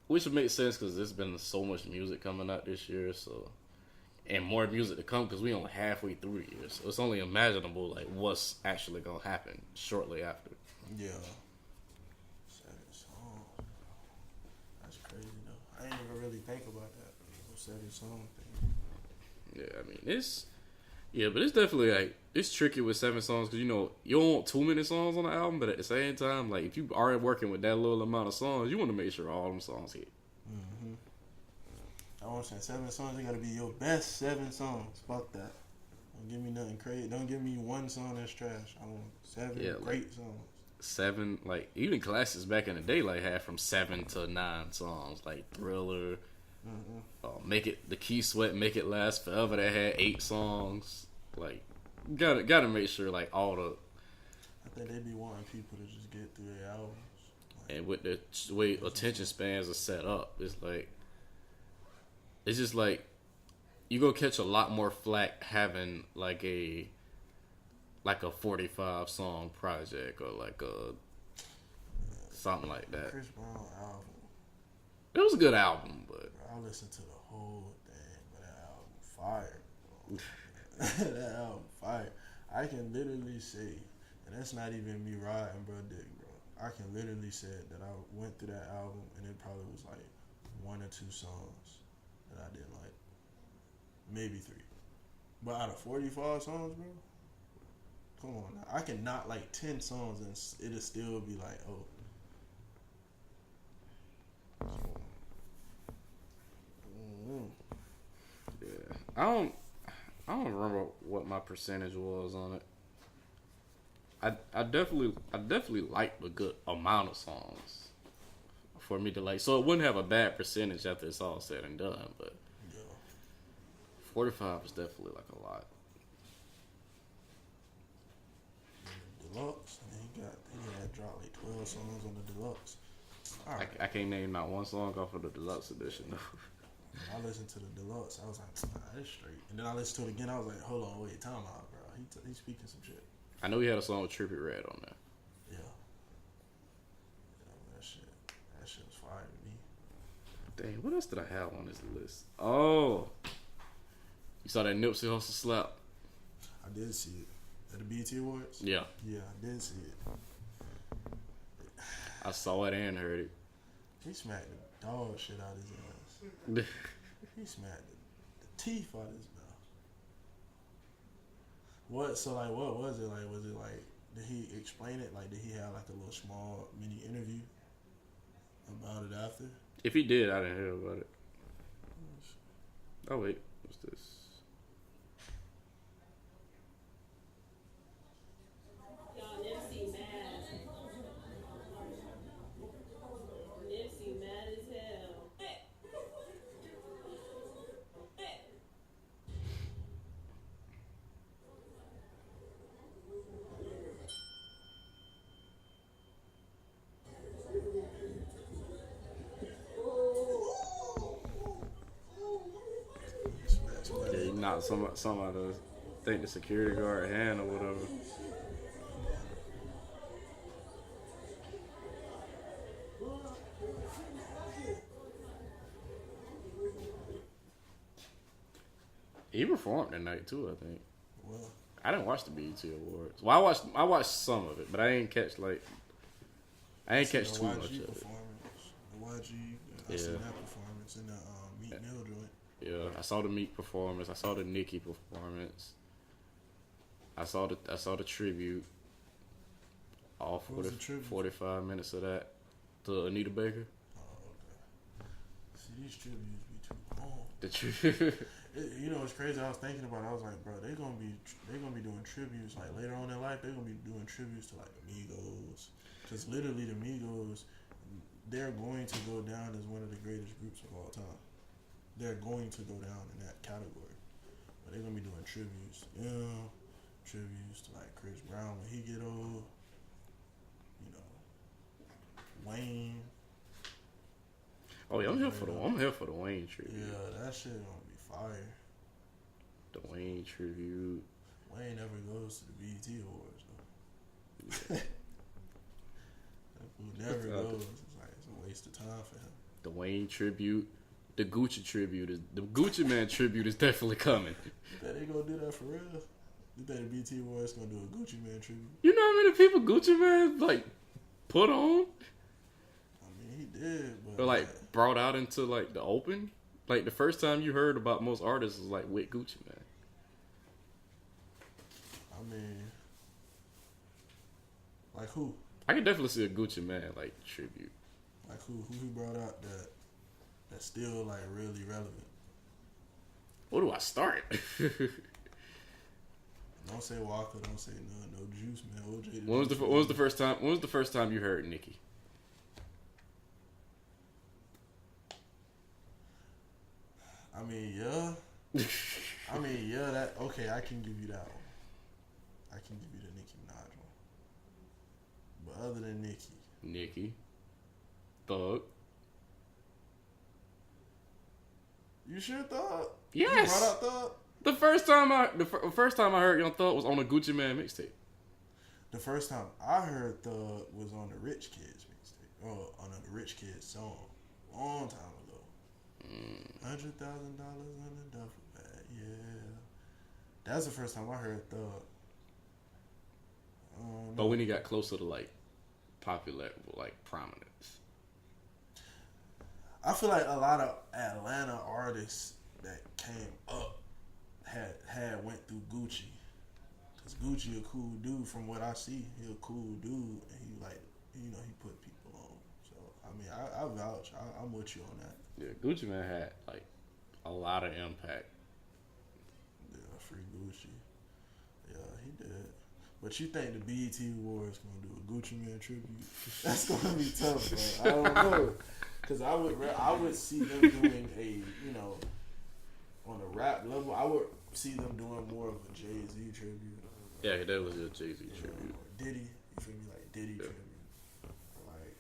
Speaker 1: which would make sense because there's been so much music coming out this year, so and more music to come because we only halfway through the year, so it's only imaginable like what's actually gonna happen shortly after.
Speaker 2: Yeah. 7 songs. That's crazy though. I didn't even really think about that. 7-song thing.
Speaker 1: Yeah, I mean but it's definitely like it's tricky with 7 songs because you don't want too many songs on the album, but at the same time, like if you are working with that little amount of songs, you want to make sure all them songs hit.
Speaker 2: Mm-hmm. I want to say 7 songs. They gotta be your best 7 songs. Fuck that. Don't give me nothing crazy. Don't give me one song that's trash. I want 7 great songs.
Speaker 1: 7, like even classics back in the day, like had from 7 to 9 songs, like Thriller. Mm-hmm. Make it the Key Sweat, Make It Last Forever. That had 8 songs. Like, gotta make sure like all the.
Speaker 2: I think they be wanting people to just get through their albums. Like,
Speaker 1: and with the way attention spans are set up, it's just like you go catch a lot more flack having like a 45 song project or like a something like that.
Speaker 2: Chris Brown album.
Speaker 1: It was a good album, but
Speaker 2: Bro, I listened to the whole thing, but that album fire, bro. That album fire. I can literally say, and that's not even me riding, bro, dick, bro. I can literally say that I went through that album and it probably was like 1 or 2 songs that I didn't like. Maybe 3. But out of 45 songs, bro, come on now. I can not like 10 songs and it'll still be like, oh.
Speaker 1: yeah, I don't remember what my percentage was on it. I definitely liked a good amount of songs for me to like, so it wouldn't have a bad percentage after it's all said and done. But 45 is definitely like a lot.
Speaker 2: Deluxe, and he had dropped like 12 songs on the deluxe. All right.
Speaker 1: I can't name not one song off of the deluxe edition though.
Speaker 2: I listened to the deluxe. I was like, nah, that's straight. And then I listened to it again. I was like, hold on, wait, time out, bro. He's speaking some shit.
Speaker 1: I know he had a song with Trippie Redd on there.
Speaker 2: Yeah. That shit was fire to me.
Speaker 1: Dang, what else did I have on this list? Oh, you saw that Nipsey Hussle slap?
Speaker 2: I did see it at the BET Awards.
Speaker 1: Yeah,
Speaker 2: I did see it.
Speaker 1: I saw it and heard it.
Speaker 2: He smacked the dog shit out of his ass. He smacked the teeth out of his mouth. What? So like, what was it like? Was it like? Did he explain it? Like, did he have like a little small mini interview about it after?
Speaker 1: If he did, I didn't hear about it. Oh wait, what's this? Not some out of, think the security guard hand or whatever. He performed that night too, I think.
Speaker 2: Well,
Speaker 1: I didn't watch the BET Awards. Well, I watched some of it, but I ain't catch too much of it.
Speaker 2: The YG, I seen that performance in the Meat Mill joint.
Speaker 1: Yeah, I saw the Meek performance. I saw the Nicki performance. I saw the tribute. All 45 minutes of that to Anita Baker.
Speaker 2: Oh, okay. See, these tributes be too long.
Speaker 1: The tribute.
Speaker 2: You know, it's crazy. I was thinking about it. I was like, bro, they're gonna be doing tributes like later on in life. They're gonna be doing tributes to like the Migos, because literally the Migos, they're going to go down as one of the greatest groups of all time. They're going to go down in that category. But they're going to be doing tributes. Yeah, tributes to like Chris Brown when he get old. You know, Wayne.
Speaker 1: Oh yeah, I'm here for the Wayne tribute.
Speaker 2: Yeah, that shit gonna be fire.
Speaker 1: The Wayne tribute.
Speaker 2: Wayne never goes to the BET Awards though.
Speaker 1: Yeah.
Speaker 2: That fool never goes. It's like it's a waste of time for him.
Speaker 1: The Wayne tribute. The Gucci tribute is the Gucci Man tribute is definitely coming.
Speaker 2: You think they gonna do that for real? You think the BT Awards gonna do a Gucci Man tribute?
Speaker 1: You know how many people Gucci Man like put on?
Speaker 2: I mean, he did, but
Speaker 1: Or like brought out into like the open. Like the first time you heard about most artists was like with Gucci Man.
Speaker 2: I mean, like who?
Speaker 1: I could definitely see a Gucci Man like tribute.
Speaker 2: Like who he brought out that's still like really relevant.
Speaker 1: Where do I start?
Speaker 2: Don't say Walker. Don't say no Juice, man. OJ.
Speaker 1: When was the first time? When was the first time you heard Nicki?
Speaker 2: I mean, yeah. That okay. I can give you that one. I can give you the Nicki Minaj one. But other than
Speaker 1: Nicki, Thug.
Speaker 2: You sure Thug?
Speaker 1: Yes.
Speaker 2: You brought out Thug?
Speaker 1: The first time I heard Young Thug was on a Gucci Man mixtape.
Speaker 2: The first time I heard Thug was on the Rich Kids mixtape. on a rich kid song, long time ago. $100,000 on a duffel bag. Yeah, that's the first time I heard Thug.
Speaker 1: But when he got closer to like popular, like prominence,
Speaker 2: I feel like a lot of Atlanta artists that came up had went through Gucci. Cause Gucci a cool dude from what I see. He a cool dude, and he like, he put people on. So I mean, I vouch. I'm with you on that.
Speaker 1: yeah, Gucci Man had like a lot of impact.
Speaker 2: Yeah, free Gucci. Yeah, he did. But you think the BET Awards gonna do a Gucci Man tribute? That's gonna be tough, bro. I don't know. Cause I would see them doing on a rap level. I would see them doing more of a Jay-Z tribute.
Speaker 1: Yeah, that was a Jay-Z tribute.
Speaker 2: Diddy, you feel me? Like Diddy tribute. Like,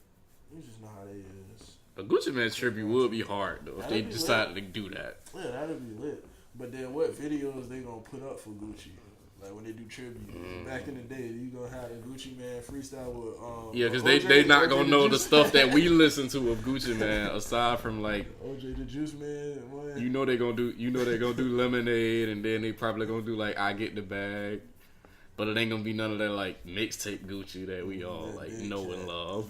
Speaker 2: you just know how they is.
Speaker 1: A Gucci Man tribute would be hard though if they decided to do that.
Speaker 2: Yeah, that'd be lit. But then what videos they gonna put up for Gucci? Like when they do tributes. Back in the day, you gonna have the Gucci Man freestyle with
Speaker 1: yeah, because they not gonna know the stuff that we listen to of Gucci Man aside from like
Speaker 2: OJ the Juice Man. What?
Speaker 1: You know they gonna do Lemonade, and then they probably gonna do like I Get the Bag. But it ain't gonna be none of that like mixtape Gucci that we all like know and love.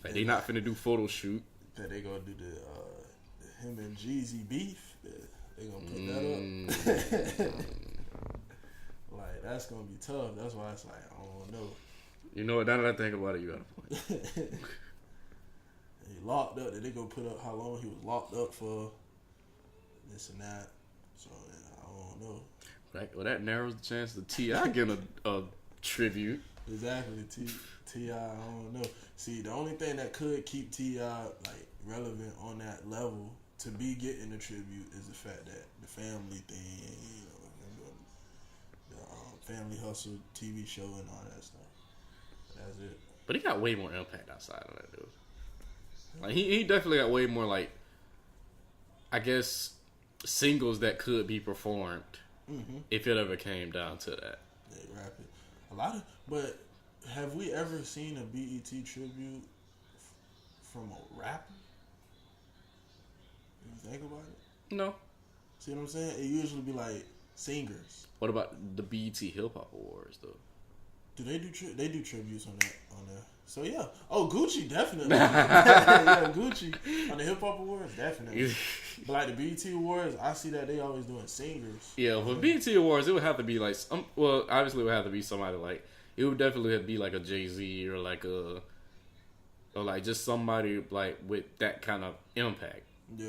Speaker 1: Like, they not finna do photo shoot.
Speaker 2: That they gonna do the him and Jeezy beef. They gonna put that up. Like that's gonna be tough. That's why it's like I don't know.
Speaker 1: You know what? Now that I think about it, you got a point.
Speaker 2: He locked up. They gonna put up how long he was locked up for. This and that. So yeah, I don't know.
Speaker 1: Well, that narrows the chance of T.I. getting a tribute.
Speaker 2: Exactly, T.I. I don't know. See, the only thing that could keep T.I. like relevant on that level to be getting a tribute is the fact that the family thing, the Family Hustle TV show and all that stuff. That's it.
Speaker 1: But he got way more impact outside of that, dude. Like he definitely got way more like, I guess, singles that could be performed. Mm-hmm. If it ever came down to that.
Speaker 2: They rap it. But have we ever seen a BET tribute from a rapper? You think about it?
Speaker 1: No.
Speaker 2: See what I'm saying? It usually be like singers.
Speaker 1: What about the BET Hip Hop Awards though?
Speaker 2: Do they do they do tributes on that? So yeah. Oh, Gucci definitely. Yeah, Gucci on the Hip Hop Awards definitely. But like the BET Awards, I see that they always doing singers.
Speaker 1: Yeah, for BET Awards, it would have to be like obviously it would have to be somebody like it would definitely be like a Jay-Z or like just somebody like with that kind of impact.
Speaker 2: Yeah.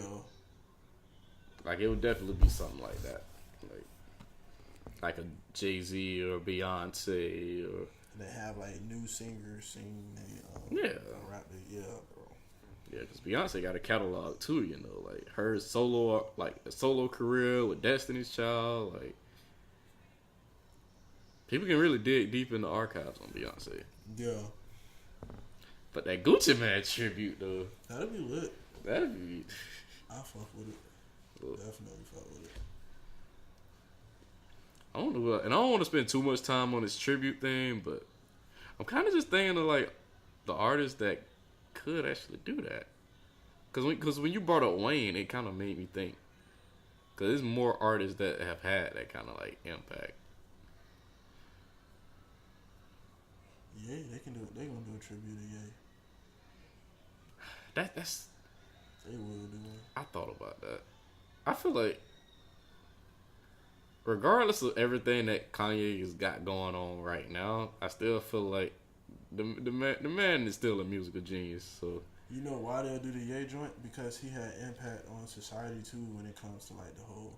Speaker 1: Like it would definitely be something like that, like a Jay-Z or Beyonce or.
Speaker 2: They have like new singers sing. Rap it. Yeah, bro.
Speaker 1: Yeah, because Beyonce got a catalog too. You know, like her solo career with Destiny's Child. Like people can really dig deep in the archives on Beyonce.
Speaker 2: Yeah.
Speaker 1: But that Gucci Man tribute though,
Speaker 2: that'd be lit.
Speaker 1: That'd be.
Speaker 2: I fuck with it. Definitely fuck with it.
Speaker 1: I don't know, and I don't want to spend too much time on this tribute thing, but I'm kind of just thinking of like the artists that could actually do that. Cause when you brought up Wayne, it kind of made me think. Cause there's more artists that have had that kind of like impact.
Speaker 2: Yeah, they can do it. They gonna do a tribute to Ye.
Speaker 1: That's.
Speaker 2: They will do it.
Speaker 1: I thought about that. I feel like, regardless of everything that Kanye has got going on right now, I still feel like the man is still a musical genius. So
Speaker 2: you know why they'll do the Ye joint? Because he had impact on society too when it comes to like the whole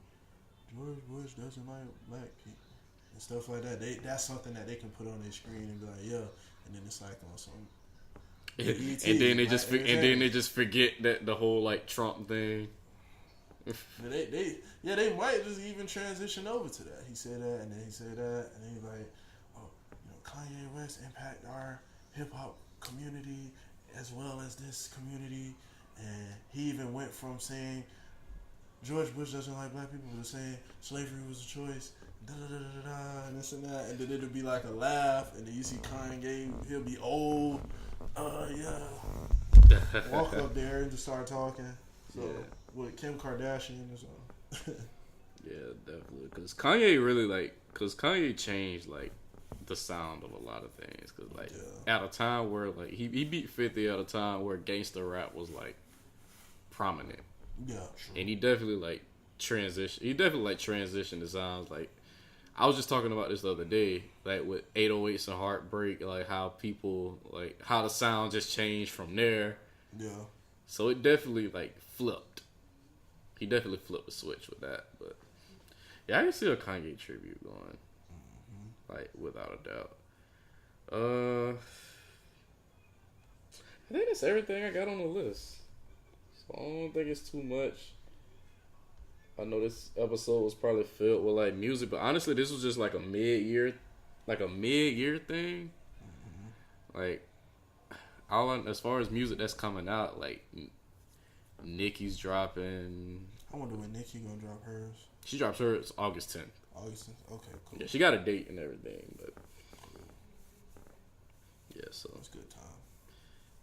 Speaker 2: George Bush doesn't like black people and stuff like that. That's something that they can put on their screen and be like, yeah, and then it's like on some.
Speaker 1: And then they just forget that the whole like Trump thing.
Speaker 2: They might just even transition over to that. He said that, and then he said that, and then he's like, oh, Kanye West impact our hip hop community as well as this community, and he even went from saying George Bush doesn't like black people to saying slavery was a choice, and this and that, and then it'll be like a laugh, and then you see Kanye, he'll be old, Yeah. Walk up there and just start talking. So with Kim Kardashian or something.
Speaker 1: Yeah, definitely. Because Kanye changed like the sound of a lot of things. Because like at a time where like he beat 50 at a time where gangster rap was like prominent.
Speaker 2: Yeah, sure.
Speaker 1: And he definitely like transitioned. He definitely like transitioned the sounds. Like I was just talking about this the other day, like with 808s and Heartbreak, like how people like how the sound just changed from there.
Speaker 2: Yeah.
Speaker 1: So it definitely like flipped. He definitely flipped the switch with that. But yeah, I can see a Kanye tribute going, like without a doubt. I think that's everything I got on the list. So I don't think it's too much. I know this episode was probably filled with like music, but honestly, this was just like a mid-year thing. Like as far as music that's coming out, like Nicki's dropping.
Speaker 2: I wonder when Nicki gonna drop hers.
Speaker 1: She drops hers August 10th.
Speaker 2: August 10th. Okay, cool.
Speaker 1: Yeah, she got a date and everything, but yeah, so
Speaker 2: it's good time.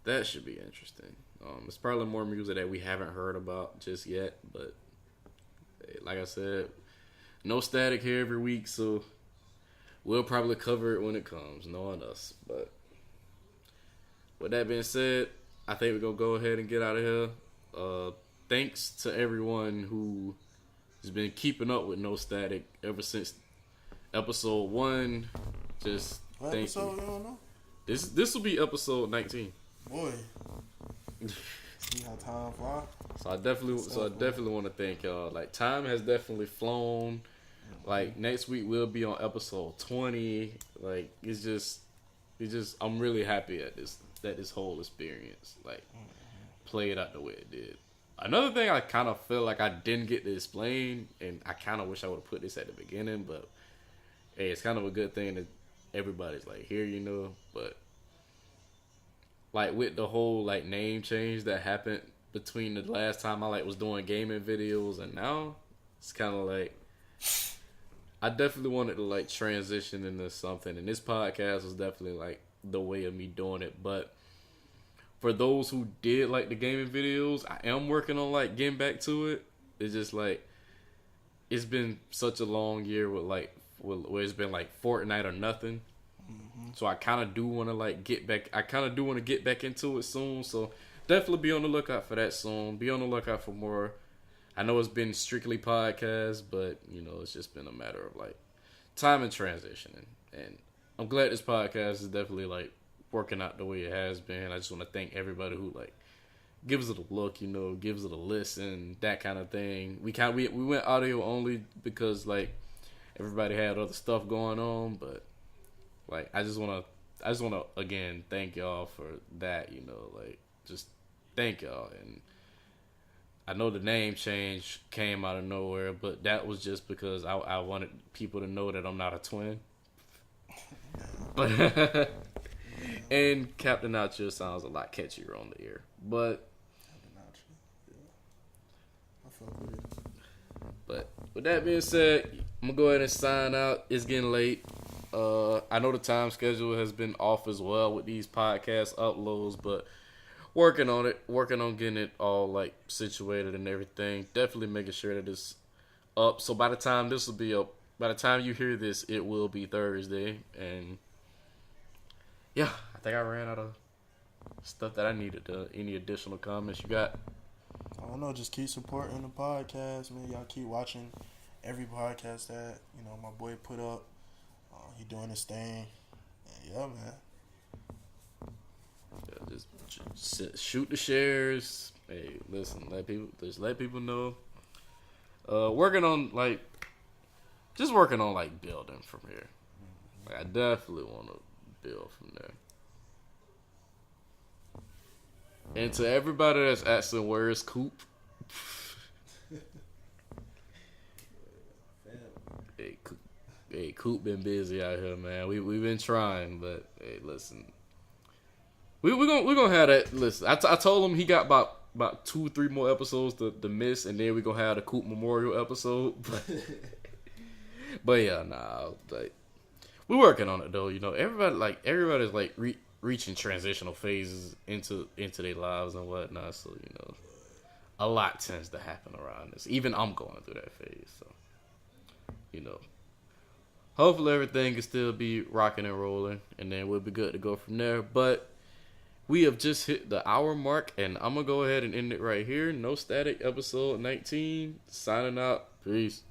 Speaker 1: That should be interesting. It's probably more music that we haven't heard about just yet, but like I said, no static here every week, so we'll probably cover it when it comes, knowing us. But with that being said, I think we're going to go ahead and get out of here. Thanks to everyone who has been keeping up with No Static ever since episode 1. Just
Speaker 2: what
Speaker 1: thank
Speaker 2: episode?
Speaker 1: you.
Speaker 2: You don't know?
Speaker 1: This will be episode 19.
Speaker 2: Boy. See how time flies?
Speaker 1: So I definitely want to thank y'all. Like time has definitely flown. Like next week we'll be on episode 20. Like it's just I'm really happy at this whole experience like played out the way it did. Another thing I kind of feel like I didn't get to explain, and I kind of wish I would have put this at the beginning, but hey, it's kind of a good thing that everybody's like here, you know. But like with the whole like name change that happened between the last time I like was doing gaming videos and now, it's kind of like I definitely wanted to like transition into something, and this podcast was definitely like the way of me doing it. But for those who did like the gaming videos, I am working on like getting back to it. It's just like it's been such a long year with like where it's been like Fortnite or nothing. So I kind of do want to like get back. I kind of do want to get back into it soon. So definitely be on the lookout for that soon. Be on the lookout for more. I know it's been strictly podcasts, but you know it's just been a matter of like time and transitioning. And I'm glad this podcast is definitely like working out the way it has been. I just want to thank everybody who like gives it a look, you know, gives it a listen, that kind of thing. We went audio only because like everybody had other stuff going on, but like I just want to again thank y'all for that, you know, like just thank y'all. And I know the name change came out of nowhere, but that was just because I wanted people to know that I'm not a twin. But and Captain Outchea sounds a lot catchier on the ear. But But with that being said, I'm gonna go ahead and sign out. It's getting late. I know the time schedule has been off as well with these podcast uploads, but working on it, working on getting it all like situated and everything. Definitely making sure that it's up. So by the time this will be up, by the time you hear this, it will be Thursday. And yeah, I think I ran out of stuff that I needed. Any additional comments you got?
Speaker 2: I don't know. Just keep supporting the podcast, man. Y'all keep watching every podcast that my boy put up. He doing his thing. And yeah, man.
Speaker 1: Yeah, just shoot the shares. Hey, listen, let people know. Working on building from here. Like, I definitely want to build from there. And to everybody that's asking where's Coop, hey, Coop been busy out here, man. We've been trying, but hey, listen, we're gonna have that. Listen, I told him he got about 2-3 more episodes to miss, and then we're gonna have the Coop Memorial episode. But yeah, nah, like we're working on it though. You know, everybody's like reaching transitional phases into their lives and whatnot. So, you know, a lot tends to happen around this. Even I'm going through that phase. So, you know, hopefully everything can still be rocking and rolling, and then we'll be good to go from there. But we have just hit the hour mark, and I'm going to go ahead and end it right here. No Static, episode 19. Signing out. Peace.